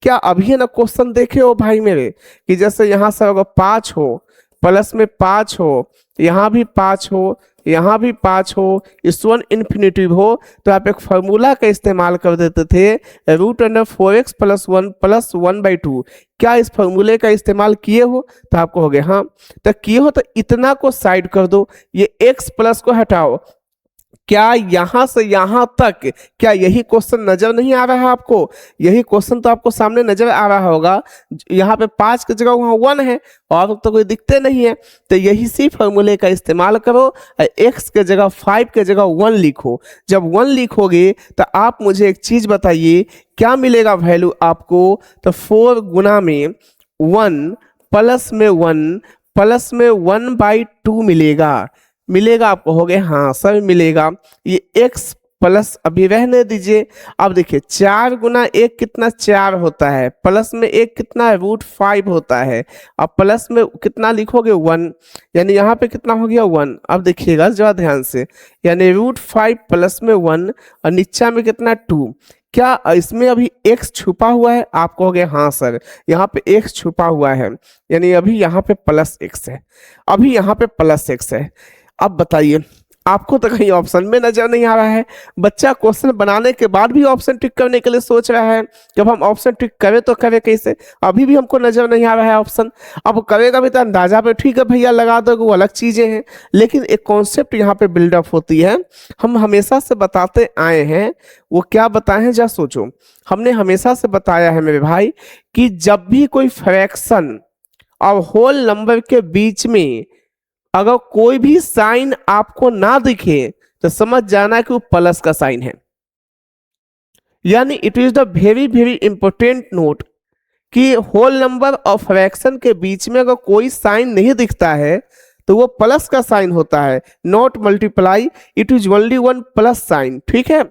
Speaker 1: क्या अभी ना क्वेश्चन देखे हो भाई मेरे कि जैसे यहाँ से अगर 5 हो, प्लस में 5 हो, यहाँ भी 5 हो, यहाँ भी 5 हो, इस 1 इन्फिनिटिव हो, तो आप एक फार्मूला का इस्तेमाल कर देते थे, √4x + 1 + 1/2, क्या इस फार्मूले का इस्तेमाल किए हो, तो आपको हो गया हाँ, तो किए हो तो इतना को साइड कर दो, ये x प्लस को हटाओ, क्या यहां से यहां तक क्या यही क्वेश्चन नजर नहीं आ रहा है आपको, यही क्वेश्चन तो आपको सामने नजर आ रहा होगा, यहाँ पे 5 की जगह वहां 1 है और तो कोई दिखते नहीं है, तो यही सी फॉर्मूले का इस्तेमाल करो, x के जगह 5 के जगह 1 लिखो, जब 1 लिखोगे तो आप मुझे एक चीज बताइए क्या मिलेगा वैल्यू आपको, तो 4 गुना में 1 प्लस में 1 प्लस में 1/2 मिलेगा, मिलेगा आपको, हो गए हाँ सर मिलेगा, ये x प्लस अभी रहने दीजिए। अब देखिए 4 × 1 कितना 4 होता है, प्लस में 1 कितना है √5 होता है। अब प्लस में कितना लिखोगे 1, यानी यहाँ पे कितना हो गया 1। अब देखिएगा जरा ध्यान से, यानी √5 प्लस में 1 और नीचा में कितना 2। क्या इसमें अभी x छुपा हुआ है? आप कहोगे हाँ सर यहाँ पे x छुपा हुआ है, यानी अभी यहाँ पे प्लस x है, अभी यहाँ पे प्लस x है। अब बताइए आपको तो कहीं ऑप्शन में नजर नहीं आ रहा है। बच्चा क्वेश्चन बनाने के बाद भी ऑप्शन टिक करने के लिए सोच रहा है, जब हम ऑप्शन टिक करें तो करें कैसे? अभी भी हमको नजर नहीं आ रहा है ऑप्शन। अब करेगा भी तो अंदाजा पे ठीक है भैया लगा दो, वो अलग चीजें हैं, लेकिन एक कॉन्सेप्ट यहाँ पे बिल्डअप होती है। हम हमेशा से बताते आए हैं, वो क्या बताए हैं जा सोचो। हमने हमेशा से बताया है मेरे भाई कि जब भी कोई फ्रैक्शन और होल नंबर के बीच में अगर कोई भी साइन आपको ना दिखे तो समझ जाना कि वो प्लस का साइन है। यानी it is the very very important note कि होल नंबर और फ्रैक्शन के बीच में अगर कोई साइन नहीं दिखता है तो वो प्लस का साइन होता है, not multiply, it is only one plus sign. ठीक है,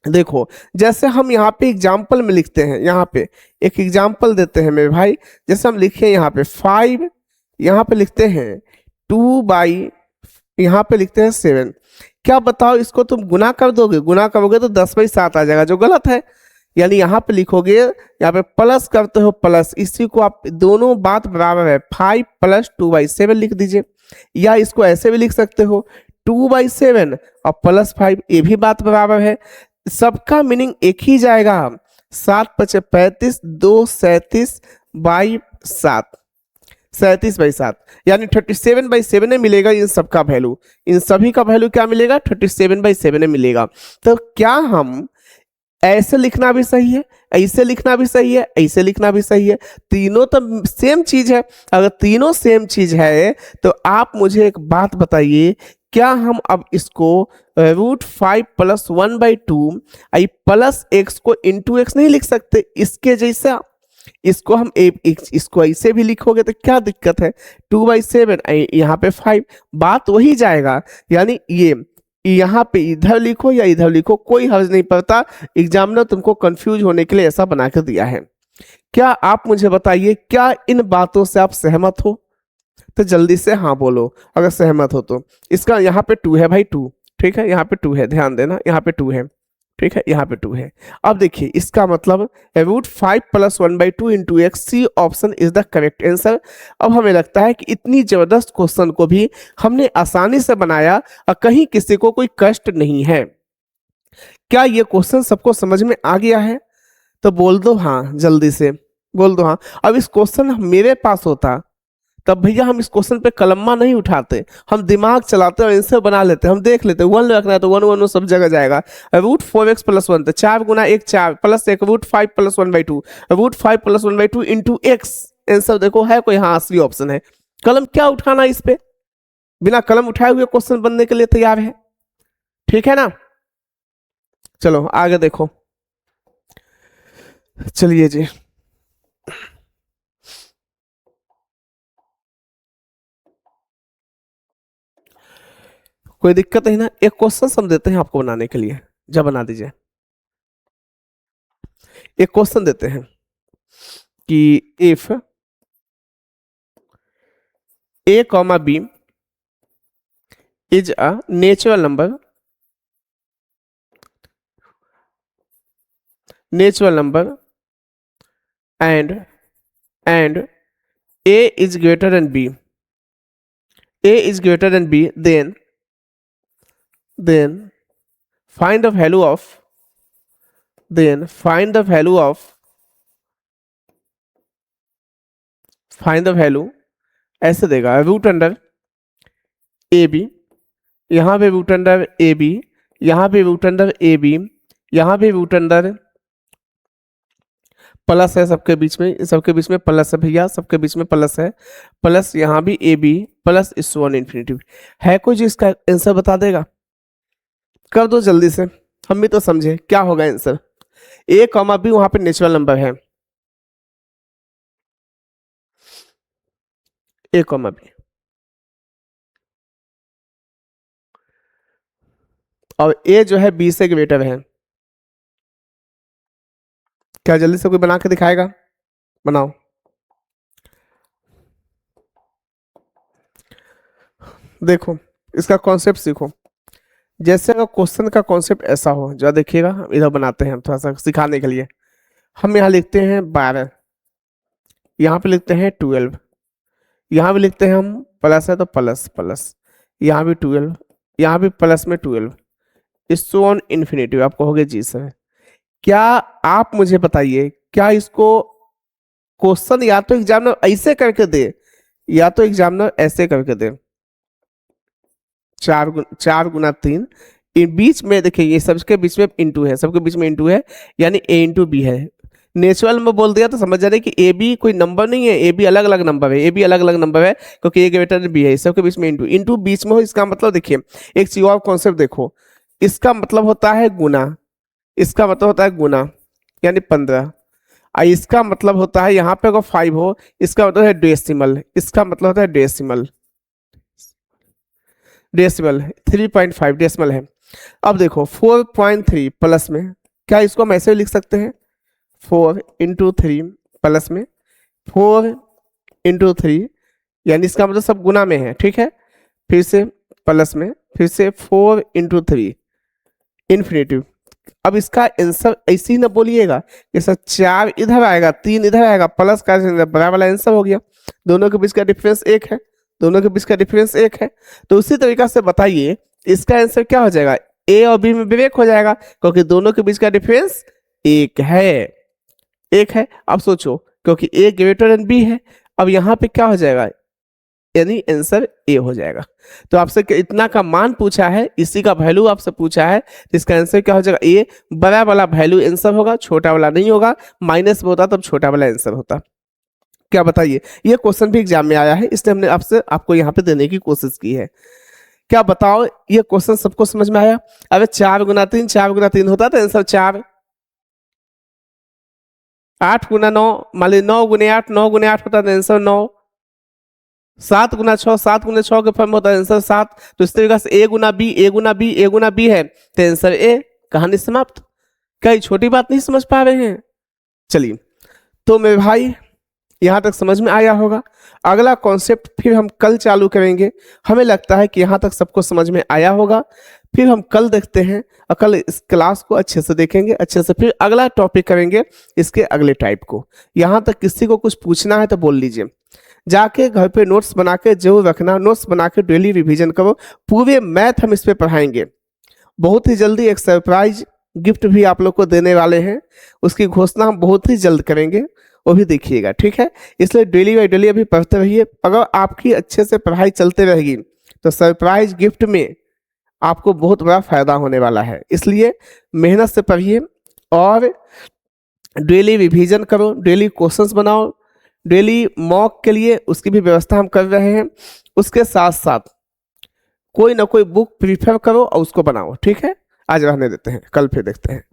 Speaker 1: देखो जैसे हम यहाँ पे एग्जाम्पल में लिखते हैं, यहाँ पे एक एग्जाम्पल देते हैं मेरे भाई। जैसे हम लिखे यहाँ पे 5, यहाँ पे लिखते हैं 2/, यहाँ पे लिखते हैं 7। क्या बताओ इसको तुम गुना कर दोगे? गुना करोगे तो 10/7 आ जाएगा, जो गलत है। यानी यहाँ पे लिखोगे, यहाँ पे प्लस करते हो प्लस, इसी को आप दोनों बात बराबर है 5 + 2/7 लिख दीजिए। या इसको ऐसे भी लिख सकते हो 2/7 और +5, ये भी बात बराबर है। सबका मीनिंग एक ही जाएगा, 7×5 = 35, 2 37/7, 37/7, यानी 37/7 मिलेगा इन सबका वैल्यू। इन सभी का वैल्यू क्या मिलेगा? 37/7 मिलेगा। तो क्या हम ऐसे लिखना भी सही है, ऐसे लिखना भी सही है, ऐसे लिखना भी सही है? तीनों तो सेम चीज है। अगर तीनों सेम चीज है तो आप मुझे एक बात बताइए, क्या हम अब इसको √5 + 1/2 प्लस x को इंटू x नहीं लिख सकते इसके जैसा? इसको हम इसको ऐसे भी लिखोगे तो क्या दिक्कत है? 2/7 यहाँ पे 5, बात वही जाएगा। यानी ये यहाँ पे इधर लिखो या इधर लिखो, कोई हर्ज नहीं पड़ता। एग्जामिनर तुमको कंफ्यूज होने के लिए ऐसा बना कर दिया है। क्या आप मुझे बताइए, क्या इन बातों से आप सहमत हो? तो जल्दी से हाँ बोलो अगर सहमत हो तो। इसका यहाँ पे 2 है भाई, 2, ठीक है, यहाँ पे 2 है, ध्यान देना, यहाँ पे 2 है, ठीक है, यहाँ पे 2 है। अब देखिए इसका मतलब √5 + 1/2 into x, C option is the correct answer. अब हमें लगता है कि इतनी जबरदस्त क्वेश्चन को भी हमने आसानी से बनाया और कहीं किसी को कोई कष्ट नहीं है। क्या ये क्वेश्चन सबको समझ में आ गया है? तो बोल दो हाँ, जल्दी से बोल दो हाँ। अब इस क्वेश्चन मेरे पास होता तब भैया हम इस क्वेश्चन पे कलम्मा नहीं उठाते, हम दिमाग चलाते और आंसर बना लेते, हम देख लेते 1 रखना है तो 1 1 सब जगह जाएगा। √4x + 1 तो 4 × 1 4 प्लस 1 √5 + 1/2, √5 + 1/2 इंटू x। आंसर देखो है कोई? हाँ असली ऑप्शन है। कलम क्या उठाना इस पे? बिना कलम उठाए हुए क्वेश्चन बनने के लिए तैयार है, ठीक है ना? चलो आगे देखो, चलिए जी। कोई दिक्कत नहीं ना? एक क्वेश्चन हम देते हैं आपको बनाने के लिए, जब बना दीजिए। एक क्वेश्चन देते हैं कि if a, b is a natural number, and a is greater than b, then find the value of, ऐसे देगा √a b, यहाँ पे √a b, यहाँ पे √a b, यहाँ पे √ प्लस है, सबके बीच में प्लस है भैया, सबके बीच में प्लस है, प्लस यहाँ भी ए बी प्लस इस वन इन्फिनिटी है। कोई जो इसका आंसर बता देगा? कर दो जल्दी से, हम भी तो समझे क्या होगा आंसर। a, b वहां पे नेचुरल नंबर है, a, b और ए जो है बी से ग्रेटर है। क्या जल्दी से कोई बना के दिखाएगा? बनाओ। देखो इसका कॉन्सेप्ट सीखो। जैसे अगर क्वेश्चन का कॉन्सेप्ट ऐसा हो, जो देखिएगा हम इधर बनाते हैं, हम थोड़ा सा सिखाने के लिए। हम यहाँ लिखते हैं 12, यहाँ पे लिखते हैं 12, यहाँ भी लिखते हैं हम प्लस है तो प्लस प्लस, यहाँ भी 12, यहाँ भी प्लस में 12, इस सो ऑन इन्फिनिटिव। आप कहोगे जी सर, क्या आप मुझे बताइए, क्या इसको क्वेश्चन या तो एग्जामिनर ऐसे करके दे या तो एग्जामिनर ऐसे करके दे, 4 गुना 3, इन बीच में देखिए ये सबके बीच में इंटू है, सबके बीच में इंटू है, यानी ए इंटू बी है। नेचुरल में बोल दिया तो समझ जा रहे कि ए बी कोई नंबर नहीं है, ए बी अलग अलग नंबर है, ए बी अलग अलग नंबर है, क्योंकि ए ग्रेटर देन बी है, सबके बीच में इंटू, इंटू बीच में हो, इसका मतलब देखिए एक चीज और कॉन्सेप्ट देखो, इसका मतलब होता है गुना, इसका मतलब होता है गुना यानी 15, और इसका मतलब होता है यहाँ पे अगर 5 हो, इसका मतलब है डेसिमल, इसका मतलब होता है डेसिमल, डेसिमल 3.5 डेसिमल है। अब देखो 4.3 प्लस में, क्या इसको हम ऐसे लिख सकते हैं 4 इंटू 3 प्लस में 4 इंटू 3, यानी इसका मतलब सब गुना में है, ठीक है। फिर से प्लस में, फिर से 4 इंटू 3 इन्फिनेटिव। अब इसका आंसर ऐसे ही ना बोलिएगा कि सर 4 इधर आएगा 3 इधर आएगा, प्लस का बड़ा वाला आंसर हो गया, दोनों के बीच का डिफरेंस 1 है, दोनों के बीच का डिफरेंस 1 है। तो उसी तरीका से बताइए इसका आंसर क्या हो जाएगा, ए और बी में ब्रेक हो जाएगा, क्योंकि दोनों के बीच का डिफरेंस 1 है, 1 है। अब सोचो क्योंकि ए ग्रेटर देन बी है, अब यहाँ पे क्या हो जाएगा, यानी आंसर ए हो जाएगा। तो आपसे इतना का मान पूछा है, इसी का वैल्यू आपसे पूछा है, तो इसका आंसर क्या हो जाएगा, ए। बड़ा वाला वैल्यू आंसर होगा, छोटा वाला नहीं होगा, माइनस में होता तब छोटा वाला आंसर होता। क्या बताइए, ये क्वेश्चन भी एग्जाम में आया है, इसलिए हमने आपको यहाँ पे देने की कोशिश की है। क्या बताओ ये क्वेश्चन सबको समझ में आया? अरे 4 गुना 3, 4 गुना 3 होता था आंसर 4, 8 गुना 9, मान ली 9 गुने 8, 9 गुने 8 होता था आंसर 9, 7 गुना 6, 7 गुना 6 के फॉर्म होता है आंसर 7। तो इस तरीके से ए गुना बी, ए गुना बी, ए गुना बी है, तो आंसर ए। कहानी समाप्त। क्या छोटी बात नहीं समझ पा रहे हैं? चलिए, तो मेरे भाई यहाँ तक समझ में आया होगा। अगला कॉन्सेप्ट फिर हम कल चालू करेंगे। हमें लगता है कि यहाँ तक सबको समझ में आया होगा। फिर हम कल देखते हैं और कल इस क्लास को अच्छे से देखेंगे, अच्छे से फिर अगला टॉपिक करेंगे इसके अगले टाइप को। यहाँ तक किसी को कुछ पूछना है तो बोल लीजिए, जाके घर पे नोट्स बना के जरूर रखना, नोट्स बना के डेली रिविजन करो। पूरे मैथ हम इस पे पढ़ाएंगे। बहुत ही जल्दी एक सरप्राइज गिफ्ट भी आप लोग को देने वाले हैं, उसकी घोषणा हम बहुत ही जल्द करेंगे, वो भी देखिएगा, ठीक है। इसलिए डेली बाई डेली अभी पढ़ते रहिए। अगर आपकी अच्छे से पढ़ाई चलते रहेगी तो सरप्राइज गिफ्ट में आपको बहुत बड़ा फायदा होने वाला है। इसलिए मेहनत से पढ़िए और डेली रिवीजन करो, डेली क्वेश्चंस बनाओ, डेली मॉक के लिए उसकी भी व्यवस्था हम कर रहे हैं। उसके साथ साथ कोई ना कोई बुक प्रीफर करो और उसको बनाओ, ठीक है। आज रहने देते हैं, कल फिर देखते हैं।